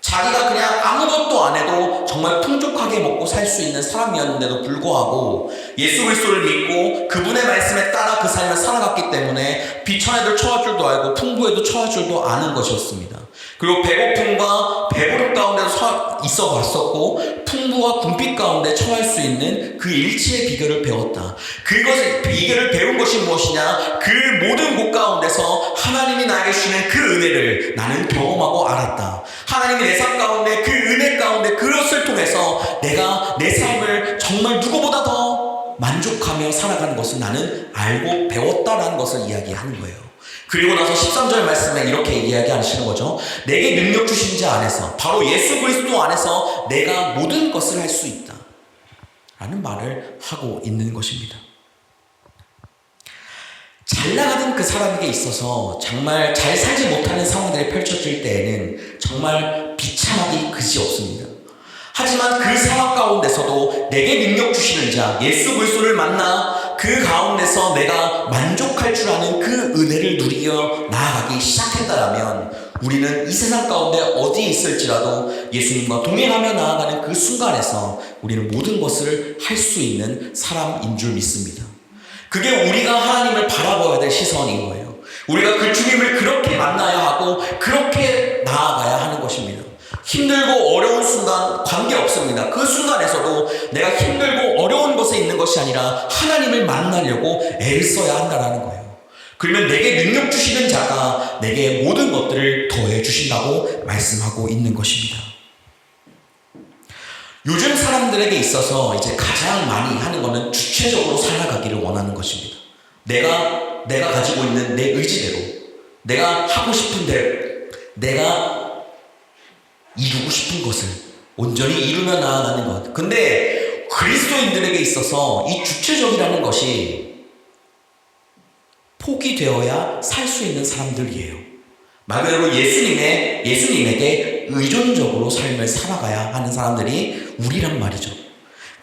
자기가 그냥 아무것도 안 해도 정말 풍족하게 먹고 살 수 있는 사람이었는데도 불구하고 예수 그리스도를 믿고 그분의 말씀에 따라 그 삶을 살아갔기 때문에 비천에도 처할 줄도 알고 풍부에도 처할 줄도 아는 것이었습니다. 그리고 배고픔과 배부름 가운데 있어 봤었고 풍부와 궁핍 가운데 처할 수 있는 그 일치의 비결을 배웠다. 그것의 비결을 배운 것이 무엇이냐? 그 모든 곳 가운데서 하나님이 나에게 주시는 그 은혜를 나는 경험하고 알았다. 하나님이 내 삶 가운데 그 은혜 가운데 그것을 통해서 내가 내 삶을 정말 누구보다 더 만족하며 살아가는 것을 나는 알고 배웠다라는 것을 이야기하는 거예요. 그리고 나서 13절 말씀에 이렇게 이야기하시는 거죠. 내게 능력 주신 자 안에서, 바로 예수 그리스도 안에서 내가 모든 것을 할 수 있다 라는 말을 하고 있는 것입니다. 잘 나가던 그 사람에게 있어서 정말 잘 살지 못하는 상황들이 펼쳐질 때에는 정말 비참하기 그지 없습니다. 하지만 그 상황 가운데서도 내게 능력 주시는 자 예수 그리스도를 만나 그 가운데서 내가 만족할 줄 아는 그 은혜를 누리며 나아가기 시작했다면 우리는 이 세상 가운데 어디에 있을지라도 예수님과 동행하며 나아가는 그 순간에서 우리는 모든 것을 할 수 있는 사람인 줄 믿습니다. 그게 우리가 하나님을 바라봐야 될 시선인 거예요. 우리가 그 주님을 그렇게 만나야 하고 그렇게 나아가야 하는 것입니다. 힘들고 어려운 순간 관계없습니다. 그 순간에서도 내가 힘들고 어려운 곳에 있는 것이 아니라 하나님을 만나려고 애를 써야 한다는 거예요. 그러면 내게 능력 주시는 자가 내게 모든 것들을 더해 주신다고 말씀하고 있는 것입니다. 요즘 사람들에게 있어서 이제 가장 많이 하는 것은 주체적으로 살아가기를 원하는 것입니다. 내가 가지고 있는 내 의지대로, 내가 하고 싶은 대로, 내가 이루고 싶은 것을 온전히 이루며 나아가는 것. 근데 그리스도인들에게 있어서 이 주체적이라는 것이 포기되어야 살 수 있는 사람들이에요. 말 그대로 예수님에게 의존적으로 삶을 살아가야 하는 사람들이 우리란 말이죠.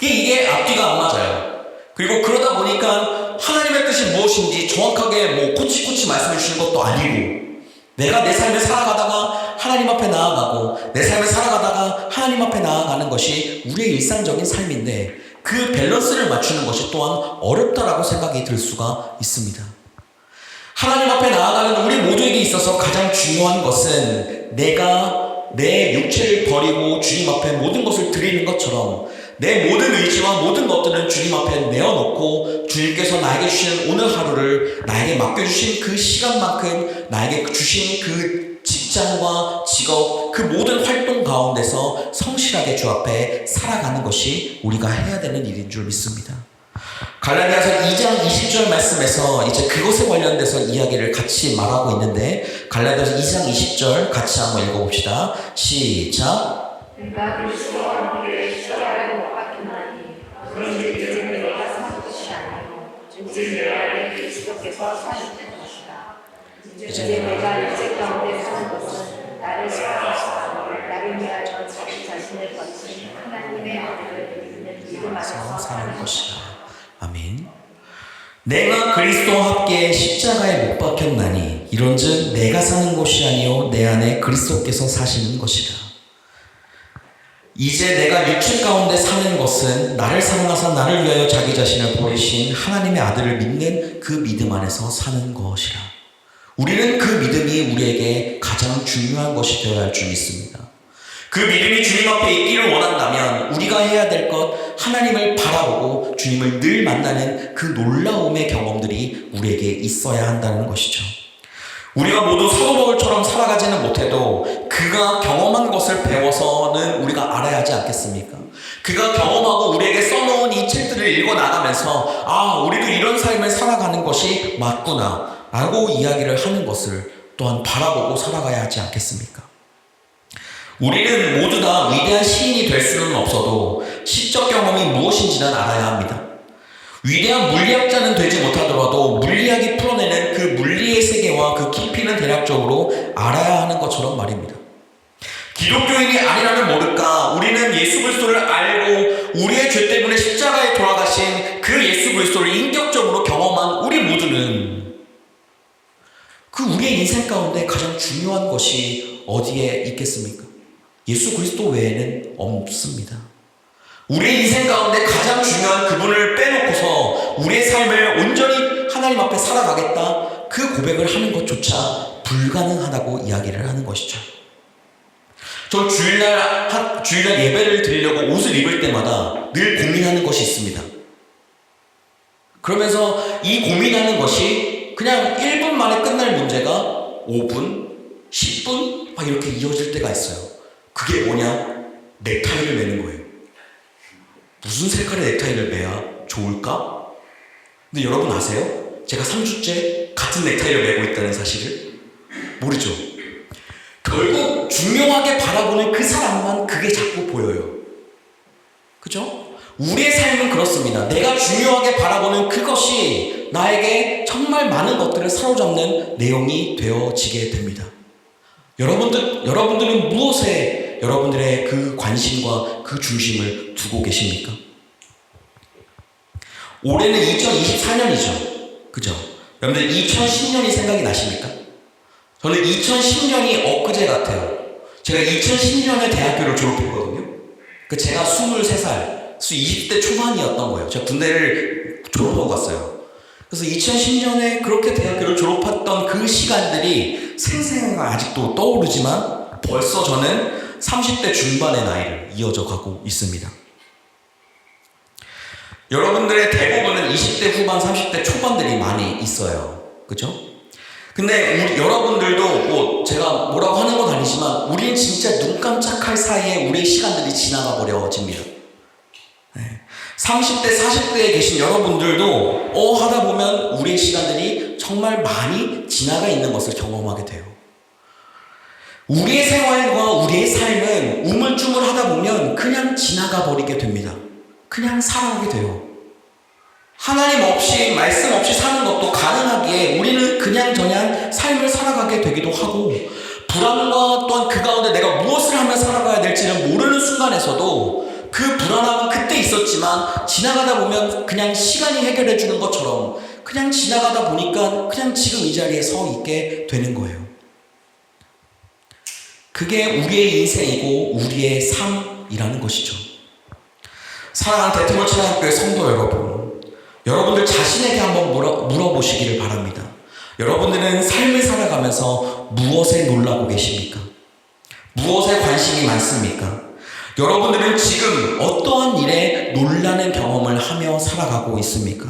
이게 앞뒤가 안 맞아요. 그리고 그러다 보니까 하나님의 뜻이 무엇인지 정확하게 코치코치 말씀해 주시는 것도 아니고, 내가 내 삶을 살아가다가 하나님 앞에 나아가고 내 삶을 살아가다가 하나님 앞에 나아가는 것이 우리의 일상적인 삶인데, 그 밸런스를 맞추는 것이 또한 어렵다라고 생각이 들 수가 있습니다. 하나님 앞에 나아가는 우리 모두에게 있어서 가장 중요한 것은 내가 내 육체를 버리고 주님 앞에 모든 것을 드리는 것처럼 내 모든 의지와 모든 것들은 주님 앞에 내어놓고, 주님께서 나에게 주신 오늘 하루를, 나에게 맡겨주신 그 시간만큼, 나에게 주신 그 직장과 직업, 그 모든 활동 가운데서 성실하게 주 앞에 살아가는 것이 우리가 해야 되는 일인 줄 믿습니다. 갈라디아서 2장 20절 말씀에서 이제 그것에 관련돼서 이야기를 같이 말하고 있는데, 갈라디아서 2장 20절 같이 한번 읽어봅시다. 시작. 내가 그리스도와 함께 십자가에 못 박혔나니 그런즉 이제는 내가 사는 것이 아니요 오직 내 안에 그리스도께서 사시는 것이다. 이제 내가 육체 가운데 사는 것은 나를 사랑하사 나를 위하여 자기 자신을 거친 하나님의 아들을 믿는 믿음 안에서 사는 것이다. 아멘. 내가 그리스도와 함께 십자가에 못 박혔나니 이런즉 내가 사는 것이 아니요 내 안에 그리스도께서 사시는 것이다. 이제 내가 육체 가운데 사는 것은 나를 사랑하사 나를 위하여 자기 자신을 버리신 하나님의 아들을 믿는 그 믿음 안에서 사는 것이라. 우리는 그 믿음이 우리에게 가장 중요한 것이 되어야 할 줄 믿습니다. 그 믿음이 주님 앞에 있기를 원한다면 우리가 해야 될 것, 하나님을 바라보고 주님을 늘 만나는 그 놀라움의 경험들이 우리에게 있어야 한다는 것이죠. 우리가 모두 사도 바울처럼 살아가지는 못해도 그가 경험한 것을 배워서는 우리가 알아야 하지 않겠습니까? 그가 경험하고 우리에게 써놓은 이 책들을 읽어나가면서 우리도 이런 삶을 살아가는 것이 맞구나 라고 이야기를 하는 것을 또한 바라보고 살아가야 하지 않겠습니까? 우리는 모두 다 위대한 시인이 될 수는 없어도 시적 경험이 무엇인지는 알아야 합니다. 위대한 물리학자는 되지 못하더라도 물리학이 풀어내는 그 물리의 세계와 그 깊이는 대략적으로 알아야 하는 것처럼 말입니다. 기독교인이 아니라면 모를까 우리는 예수 그리스도를 알고 우리의 죄 때문에 십자가에 돌아가신 그 예수 그리스도를 인격적으로 경험한 우리 모두는 그 우리의 인생 가운데 가장 중요한 것이 어디에 있겠습니까? 예수 그리스도 외에는 없습니다. 우리의 인생 가운데 가장 중요한 그분을 빼놓고서 우리의 삶을 온전히 하나님 앞에 살아가겠다, 그 고백을 하는 것조차 불가능하다고 이야기를 하는 것이죠. 저 주일날 예배를 드리려고 옷을 입을 때마다 늘 고민하는 것이 있습니다. 그러면서 이 고민하는 것이 그냥 1분 만에 끝날 문제가 5분, 10분 막 이렇게 이어질 때가 있어요. 그게 뭐냐? 넥타이를 매는 거예요. 무슨 색깔의 넥타이를 매야 좋을까? 근데 여러분 아세요? 제가 3주째 같은 넥타이를 매고 있다는 사실을? 모르죠? 결국 중요하게 바라보는 그 사람만 그게 자꾸 보여요. 그죠? 우리의 삶은 그렇습니다. 내가 중요하게 바라보는 그것이 나에게 정말 많은 것들을 사로잡는 내용이 되어지게 됩니다. 여러분들은 무엇에 여러분들의 그 관심과 그 중심을 두고 계십니까? 올해는 2024년이죠. 그죠? 여러분들 2010년이 생각이 나십니까? 저는 2010년이 엊그제 같아요. 제가 2010년에 대학교를 졸업했거든요. 제가 23살, 20대 초반이었던 거예요. 제가 군대를 졸업하고 갔어요. 그래서 2010년에 그렇게 대학교를 졸업했던 그 시간들이 생생하게 아직도 떠오르지만 벌써 저는 30대 중반의 나이를 이어져 가고 있습니다. 여러분들의 대부분은 20대 후반, 30대 초반들이 많이 있어요. 그죠? 근데 여러분들도 제가 뭐라고 하는 건 아니지만 우리는 진짜 눈 깜짝할 사이에 우리의 시간들이 지나가 버려집니다. 30대, 40대에 계신 여러분들도 하다 보면 우리의 시간들이 정말 많이 지나가 있는 것을 경험하게 돼요. 우리의 생활과 우리의 삶은 우물쭈물하다 보면 그냥 지나가 버리게 됩니다. 그냥 살아가게 돼요. 하나님 없이 말씀 없이 사는 것도 가능하기에 우리는 그냥저냥 삶을 살아가게 되기도 하고 불안과 또한 그 가운데 내가 무엇을 하며 살아가야 될지는 모르는 순간에서도 그 불안함은 그때 있었지만 지나가다 보면 그냥 시간이 해결해 주는 것처럼 그냥 지나가다 보니까 그냥 지금 이 자리에 서 있게 되는 거예요. 그게 우리의 인생이고 우리의 삶이라는 것이죠. 사랑하는 대통령 신앙교회 성도 여러분, 여러분들 자신에게 한번 물어보시기를 바랍니다. 여러분들은 삶을 살아가면서 무엇에 놀라고 계십니까? 무엇에 관심이 많습니까? 여러분들은 지금 어떠한 일에 놀라는 경험을 하며 살아가고 있습니까?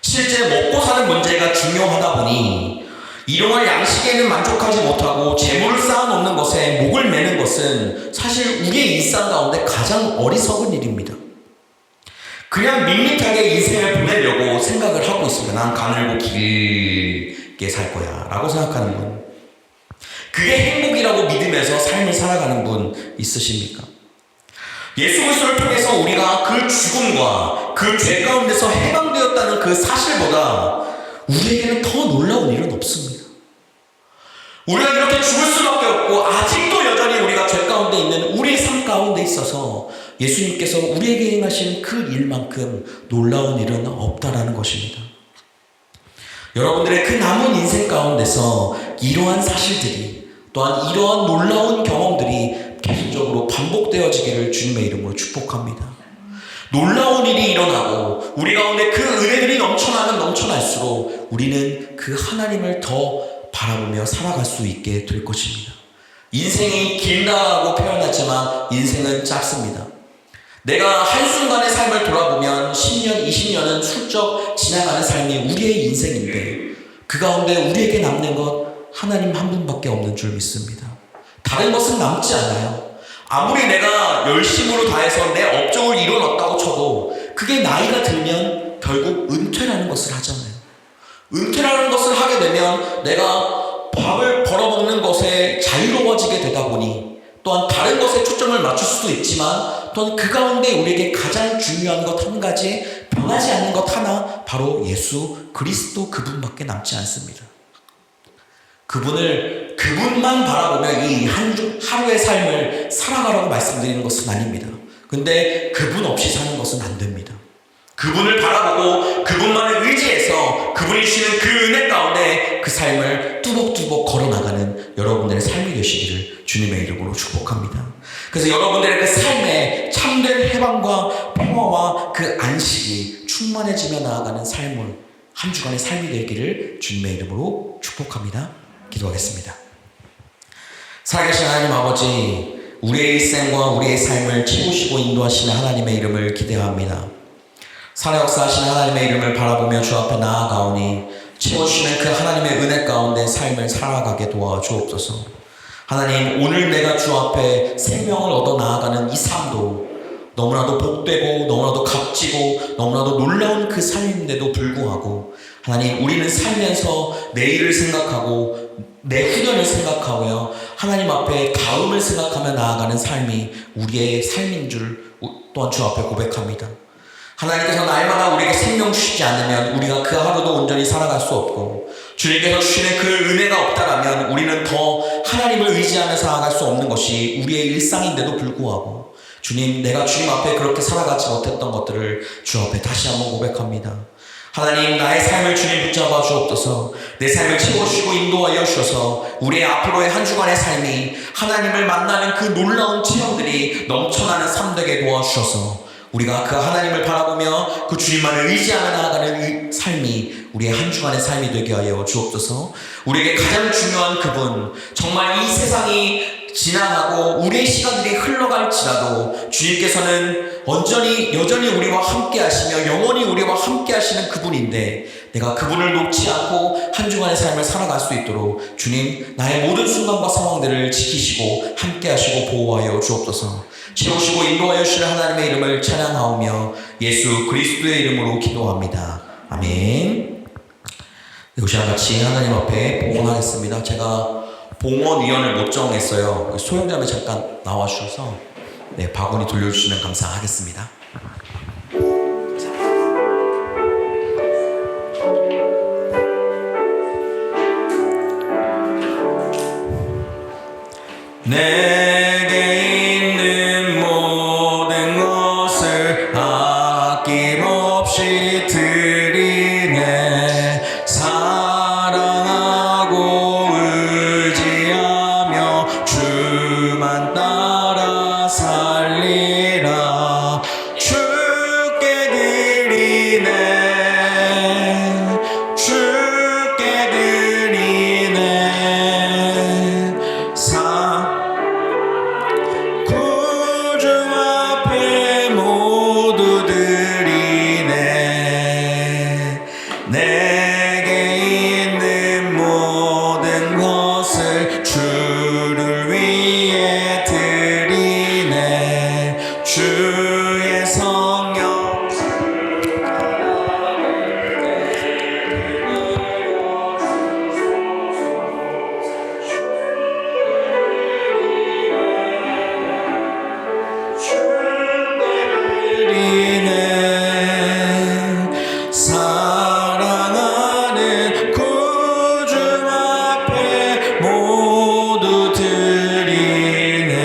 실제 먹고 사는 문제가 중요하다 보니 이러한 양식에는 만족하지 못하고 재물을 쌓아놓는 것에 목을 매는 것은 사실 우리의 일상 가운데 가장 어리석은 일입니다. 그냥 밋밋하게 인생을 보내려고 생각을 하고 있습니다. 난 가늘고 길게 살 거야 라고 생각하는 분, 그게 행복이라고 믿으면서 삶을 살아가는 분 있으십니까? 예수 그리스도를 통해서 우리가 그 죽음과 그 죄 가운데서 해방되었다는 그 사실보다 우리에게는 더 놀라운 일은 없습니다. 우리가 이렇게 죽을 수밖에 없고 아직도 여전히 우리가 죄 가운데 있는 우리의 삶 가운데 있어서 예수님께서 우리에게 행하신 그 일만큼 놀라운 일은 없다라는 것입니다. 여러분들의 그 남은 인생 가운데서 이러한 사실들이 또한 이러한 놀라운 경험들이 계속적으로 반복되어지기를 주님의 이름으로 축복합니다. 놀라운 일이 일어나고 우리 가운데 그 은혜들이 넘쳐나면 넘쳐날수록 우리는 그 하나님을 더 바라보며 살아갈 수 있게 될 것입니다. 인생이 길다고 표현하지만 인생은 짧습니다. 내가 한순간의 삶을 돌아보면 10년, 20년은 훌쩍 지나가는 삶이 우리의 인생인데 그 가운데 우리에게 남는 것 하나님 한 분밖에 없는 줄 믿습니다. 다른 것은 남지 않아요. 아무리 내가 열심으로 다해서 내 업적을 이뤄놨다고 쳐도 그게 나이가 들면 결국 은퇴라는 것을 하잖아요. 은퇴라는 것을 하게 되면 내가 밥을 벌어먹는 것에 자유로워지게 되다 보니 또한 다른 것에 초점을 맞출 수도 있지만 또한 그 가운데 우리에게 가장 중요한 것 한 가지, 변하지 않는 것 하나, 바로 예수 그리스도 그분밖에 남지 않습니다. 그분만 바라보며 이 하루의 삶을 살아가라고 말씀드리는 것은 아닙니다. 근데 그분 없이 사는 것은 안 됩니다. 그분을 바라보고 그분만을 의지해서 그분이 주시는 그 은혜 가운데 그 삶을 뚜벅뚜벅 걸어나가는 여러분들의 삶이 되시기를 주님의 이름으로 축복합니다. 그래서 여러분들의 그 삶에 참된 해방과 평화와 그 안식이 충만해지며 나아가는 삶을, 한 주간의 삶이 되기를 주님의 이름으로 축복합니다. 기도하겠습니다. 살아계신 하나님 아버지, 우리의 일생과 우리의 삶을 채우시고 인도하시는 하나님의 이름을 기대합니다. 살아 역사하시는 하나님의 이름을 바라보며 주 앞에 나아가오니 채워주시는 그 하나님의 은혜 가운데 삶을 살아가게 도와주옵소서. 하나님, 오늘 내가 주 앞에 생명을 얻어 나아가는 이 삶도 너무나도 복되고 너무나도 값지고 너무나도 놀라운 그 삶인데도 불구하고 하나님, 우리는 살면서 내일을 생각하고 내 후년을 생각하며 하나님 앞에 다음을 생각하며 나아가는 삶이 우리의 삶인 줄 또한 주 앞에 고백합니다. 하나님께서 날마다 우리에게 생명 주시지 않으면 우리가 그 하루도 온전히 살아갈 수 없고, 주님께서 주시는 그 은혜가 없다라면 우리는 더 하나님을 의지하며 살아갈 수 없는 것이 우리의 일상인데도 불구하고, 주님, 내가 주님 앞에 그렇게 살아가지 못했던 것들을 주 앞에 다시 한번 고백합니다. 하나님, 나의 삶을 주님 붙잡아 주옵소서. 내 삶을 채워주시고 인도하여 주셔서 우리의 앞으로의 한 주간의 삶이 하나님을 만나는 그 놀라운 체험들이 넘쳐나는 삶 되게 도와주셔서 우리가 그 하나님을 바라보며 그 주님만을 의지하며 나아가는 이 삶이 우리의 한 주간의 삶이 되게 하여 주옵소서. 우리에게 가장 중요한 그분, 정말 이 세상이 지나가고 우리의 시간들이 흘러갈지라도 주님께서는 여전히 우리와 함께 하시며 영원히 우리와 함께 하시는 그분인데, 내가 그분을 놓지 않고 한 주간의 삶을 살아갈 수 있도록 주님, 나의 모든 순간과 상황들을 지키시고 함께 하시고 보호하여 주옵소서. 채우시고 인도하여 주시는 하나님의 이름을 찬양하오며 예수 그리스도의 이름으로 기도합니다. 아멘. 이 시간 같이 하나님 앞에 봉헌하겠습니다. 제가 봉헌위원을 못 정했어요. 소영자매 잠깐 나와주셔서 바구니 돌려주시면 감사하겠습니다. 내게 있는 모든 것을 아낌없이 드리네. 사랑하고 의지하며 주만 따라 살리라. 주께 드리네. 주께 드리네. 구주 앞에 모두 드리네. 내게 있는 모든 것을 주를 위해 드리네. 주의 성령 드리네. 사랑하는 구주 앞에 모두 드리네.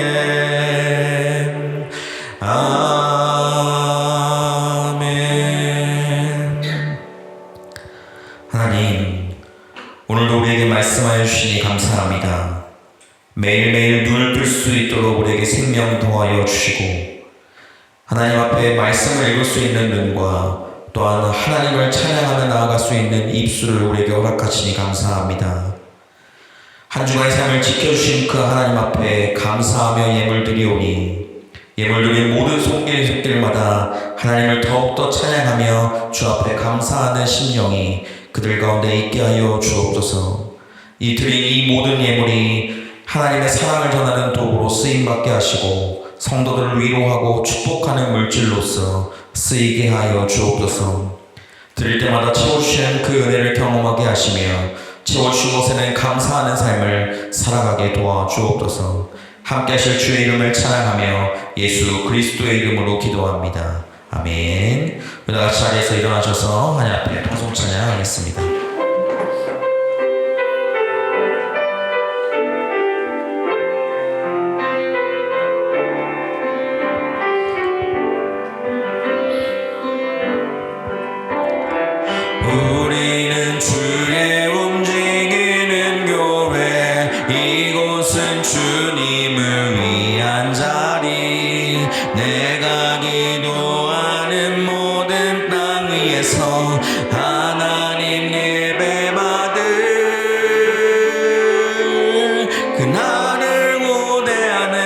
아멘. 하나님, 오늘도 우리에게 말씀하여 주시니 감사합니다. 매일매일 눈을 뜰 수 있도록 우리에게 생명 더하여 주시고, 하나님 앞에 말씀을 읽을 수 있는 눈과 또한 하나님을 찬양하며 나아갈 수 있는 입술을 우리에게 허락하시니 감사합니다. 한 주간의 삶을 지켜주신 그 하나님 앞에 감사하며 예물 드리오니, 예물 드린 모든 손길들마다 하나님을 더욱더 찬양하며 주 앞에 감사하는 심령이 그들 가운데 있게 하여 주옵소서. 이 드린 이 모든 예물이 하나님의 사랑을 전하는 도구로 쓰임받게 하시고 성도들을 위로하고 축복하는 물질로서 쓰이게 하여 주옵소서. 드릴 때마다 채워주시는 그 은혜를 경험하게 하시며 채워주신 것에는 감사하는 삶을 살아가게 도와주옵소서. 함께 하실 주의 이름을 찬양하며 예수 그리스도의 이름으로 기도합니다. 아멘. 우리 다같이 자리에서 일어나셔서 하나님 앞에 통성 찬양하겠습니다. 우리는 주의 움직이는 교회, 이곳은 주님을 위한 자리. 내가 기도하는 모든 땅 위에서 하나님 예배 받을 그날을 고대하는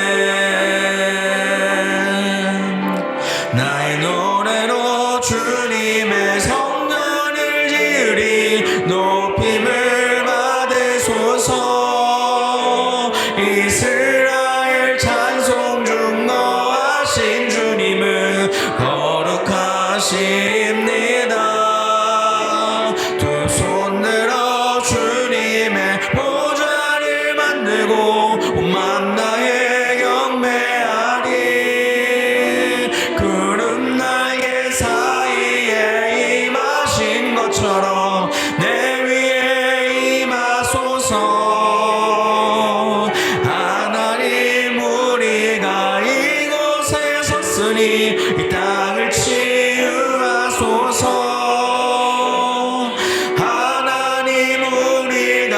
나의 노래로 주님의 성전을 지으리. 높임을 받으소서. 이스라엘 찬송 중거하신 주님은 거룩하십니다. 두 손 들어 주님의 보좌를 만들고 온 만나에 경배하리. 구름 날개 사이에 임하신 것처럼 내 위에 임하소서. 하나님, 우리가 이곳에 섰으니 이 땅을 치유하소서. 하나님, 우리가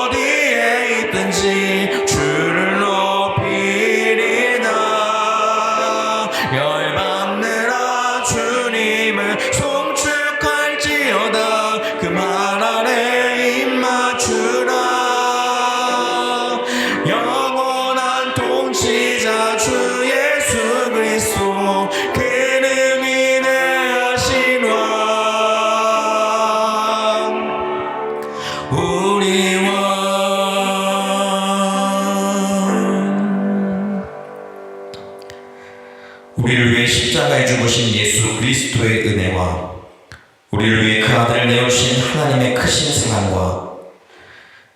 어디에 있든지 주를 높이리다. 열받느라 주님을 송축할지어다. 그 말 아래 입맞추라. 영원한 통치자 주 예수 그리스도, 그는 위대하신 왕, 우리 왕. 우리를 위해 십자가에 죽으신 예수 그리스도의 은혜와 우리를 위해 그 아들을 내어주신 하나님의 크신 사랑과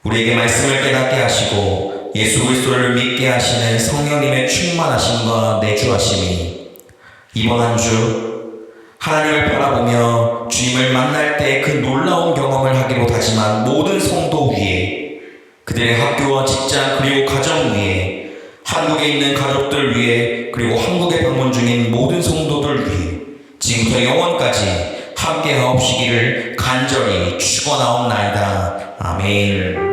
우리에게 말씀을 깨닫게 하시고 예수 그리스도를 믿게 하시는 성령님의 충만하심과 내주하심이 이번 한 주 하나님을 바라보며 주님을 만날 때 그 놀라운 경험을 하기로 다짐한 모든 성도 위에, 그들의 학교와 직장 그리고 가정 위에 한국에 있는 가족들 위해 그리고 한국에 방문 중인 모든 성도들 위해 지금부터 영원까지 함께하옵시기를 간절히 축원하옵나이다. 아멘.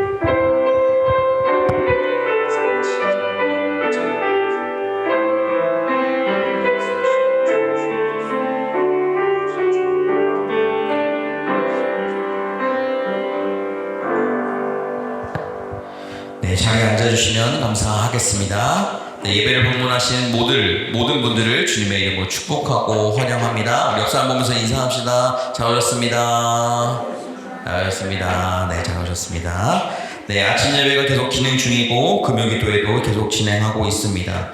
네, 자리에 앉아주시면 감사하겠습니다. 네, 예배를 방문하신 모든 분들을 주님의 이름으로 축복하고 환영합니다. 우리 옆 사람 보면서 인사합시다. 잘 오셨습니다. 잘 오셨습니다. 네, 잘 오셨습니다. 네, 아침 예배가 계속 진행 중이고 금요기도회도 계속 진행하고 있습니다.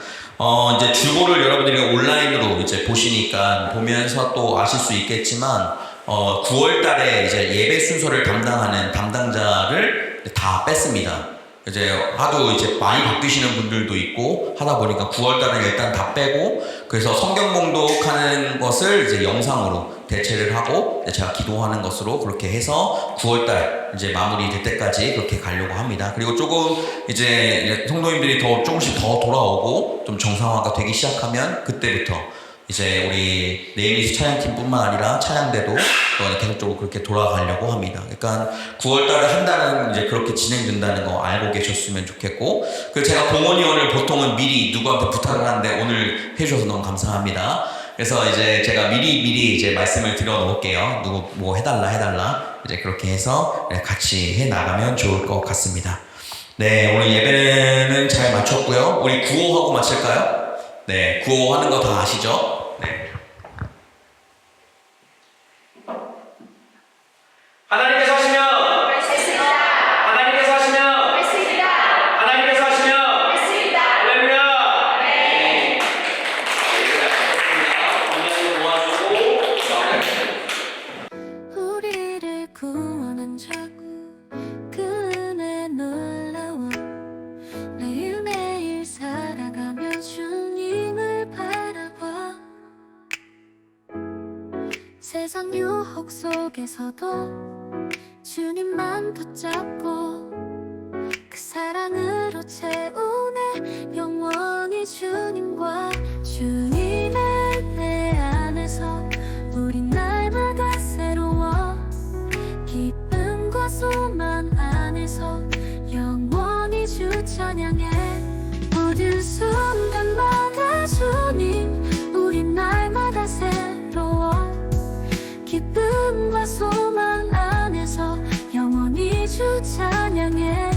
이제 주보를 여러분들이 온라인으로 이제 보면서 또 아실 수 있겠지만 9월 달에 이제 예배 순서를 담당하는 담당자를 다 뺐습니다. 이제 하도 이제 많이 바뀌시는 분들도 있고 하다 보니까 9월 달에 일단 다 빼고, 그래서 성경 봉독하는 것을 이제 영상으로 대체를 하고 제가 기도하는 것으로 그렇게 해서 9월 달 이제 마무리 될 때까지 그렇게 가려고 합니다. 그리고 조금 이제 성도님들이 조금씩 더 돌아오고 좀 정상화가 되기 시작하면 그때부터 이제 우리 네임리스트 찬양팀뿐만 아니라 찬양대도 계속적으로 그렇게 돌아가려고 합니다. 그러니까 9월 달에 한 달은 이제 그렇게 진행된다는 거 알고 계셨으면 좋겠고, 그리고 제가 봉헌위원을 보통은 미리 누구한테 부탁을 하는데 오늘 해주셔서 너무 감사합니다. 그래서 이제 제가 미리 이제 말씀을 드려 놓을게요. 누구 뭐 해달라 이제 그렇게 해서 같이 해 나가면 좋을 것 같습니다. 네, 오늘 예배는 잘 마쳤고요. 우리 구호하고 마칠까요? 네, 구호 하는 거 다 아시죠? 네. 하나님께서 하시면 할 수 있습니다. 하나님께서 하시면 할 수 있습니다. 하나님께서 하시면 할 수 있습니다. 할렐루야. 네. 우리를 구원한 적 그 은혜 놀라워 매일매일 살아가며 주님을 바라봐 세상 유혹 속에서도 주님만 붙잡고 그 사랑으로 채우네 영원히 주님과 주님의 내 안에서 우린 날마다 새로워 기쁨과 소망 안에서 영원히 주 찬양해 모든 순간마다 주님 우린 날마다 새로워 기쁨과 소망 안에서 영원히 주 찬양해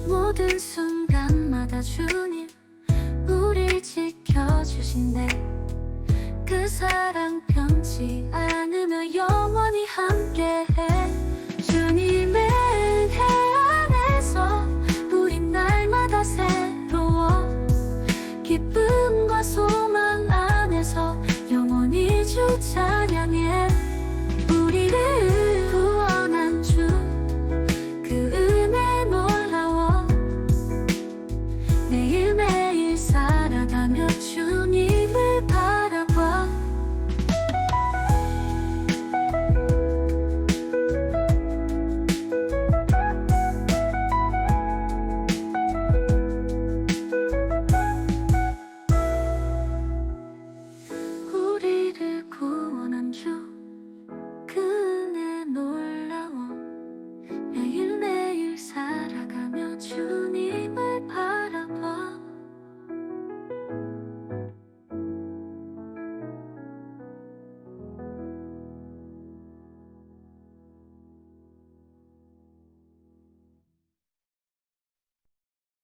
모든 순간마다 주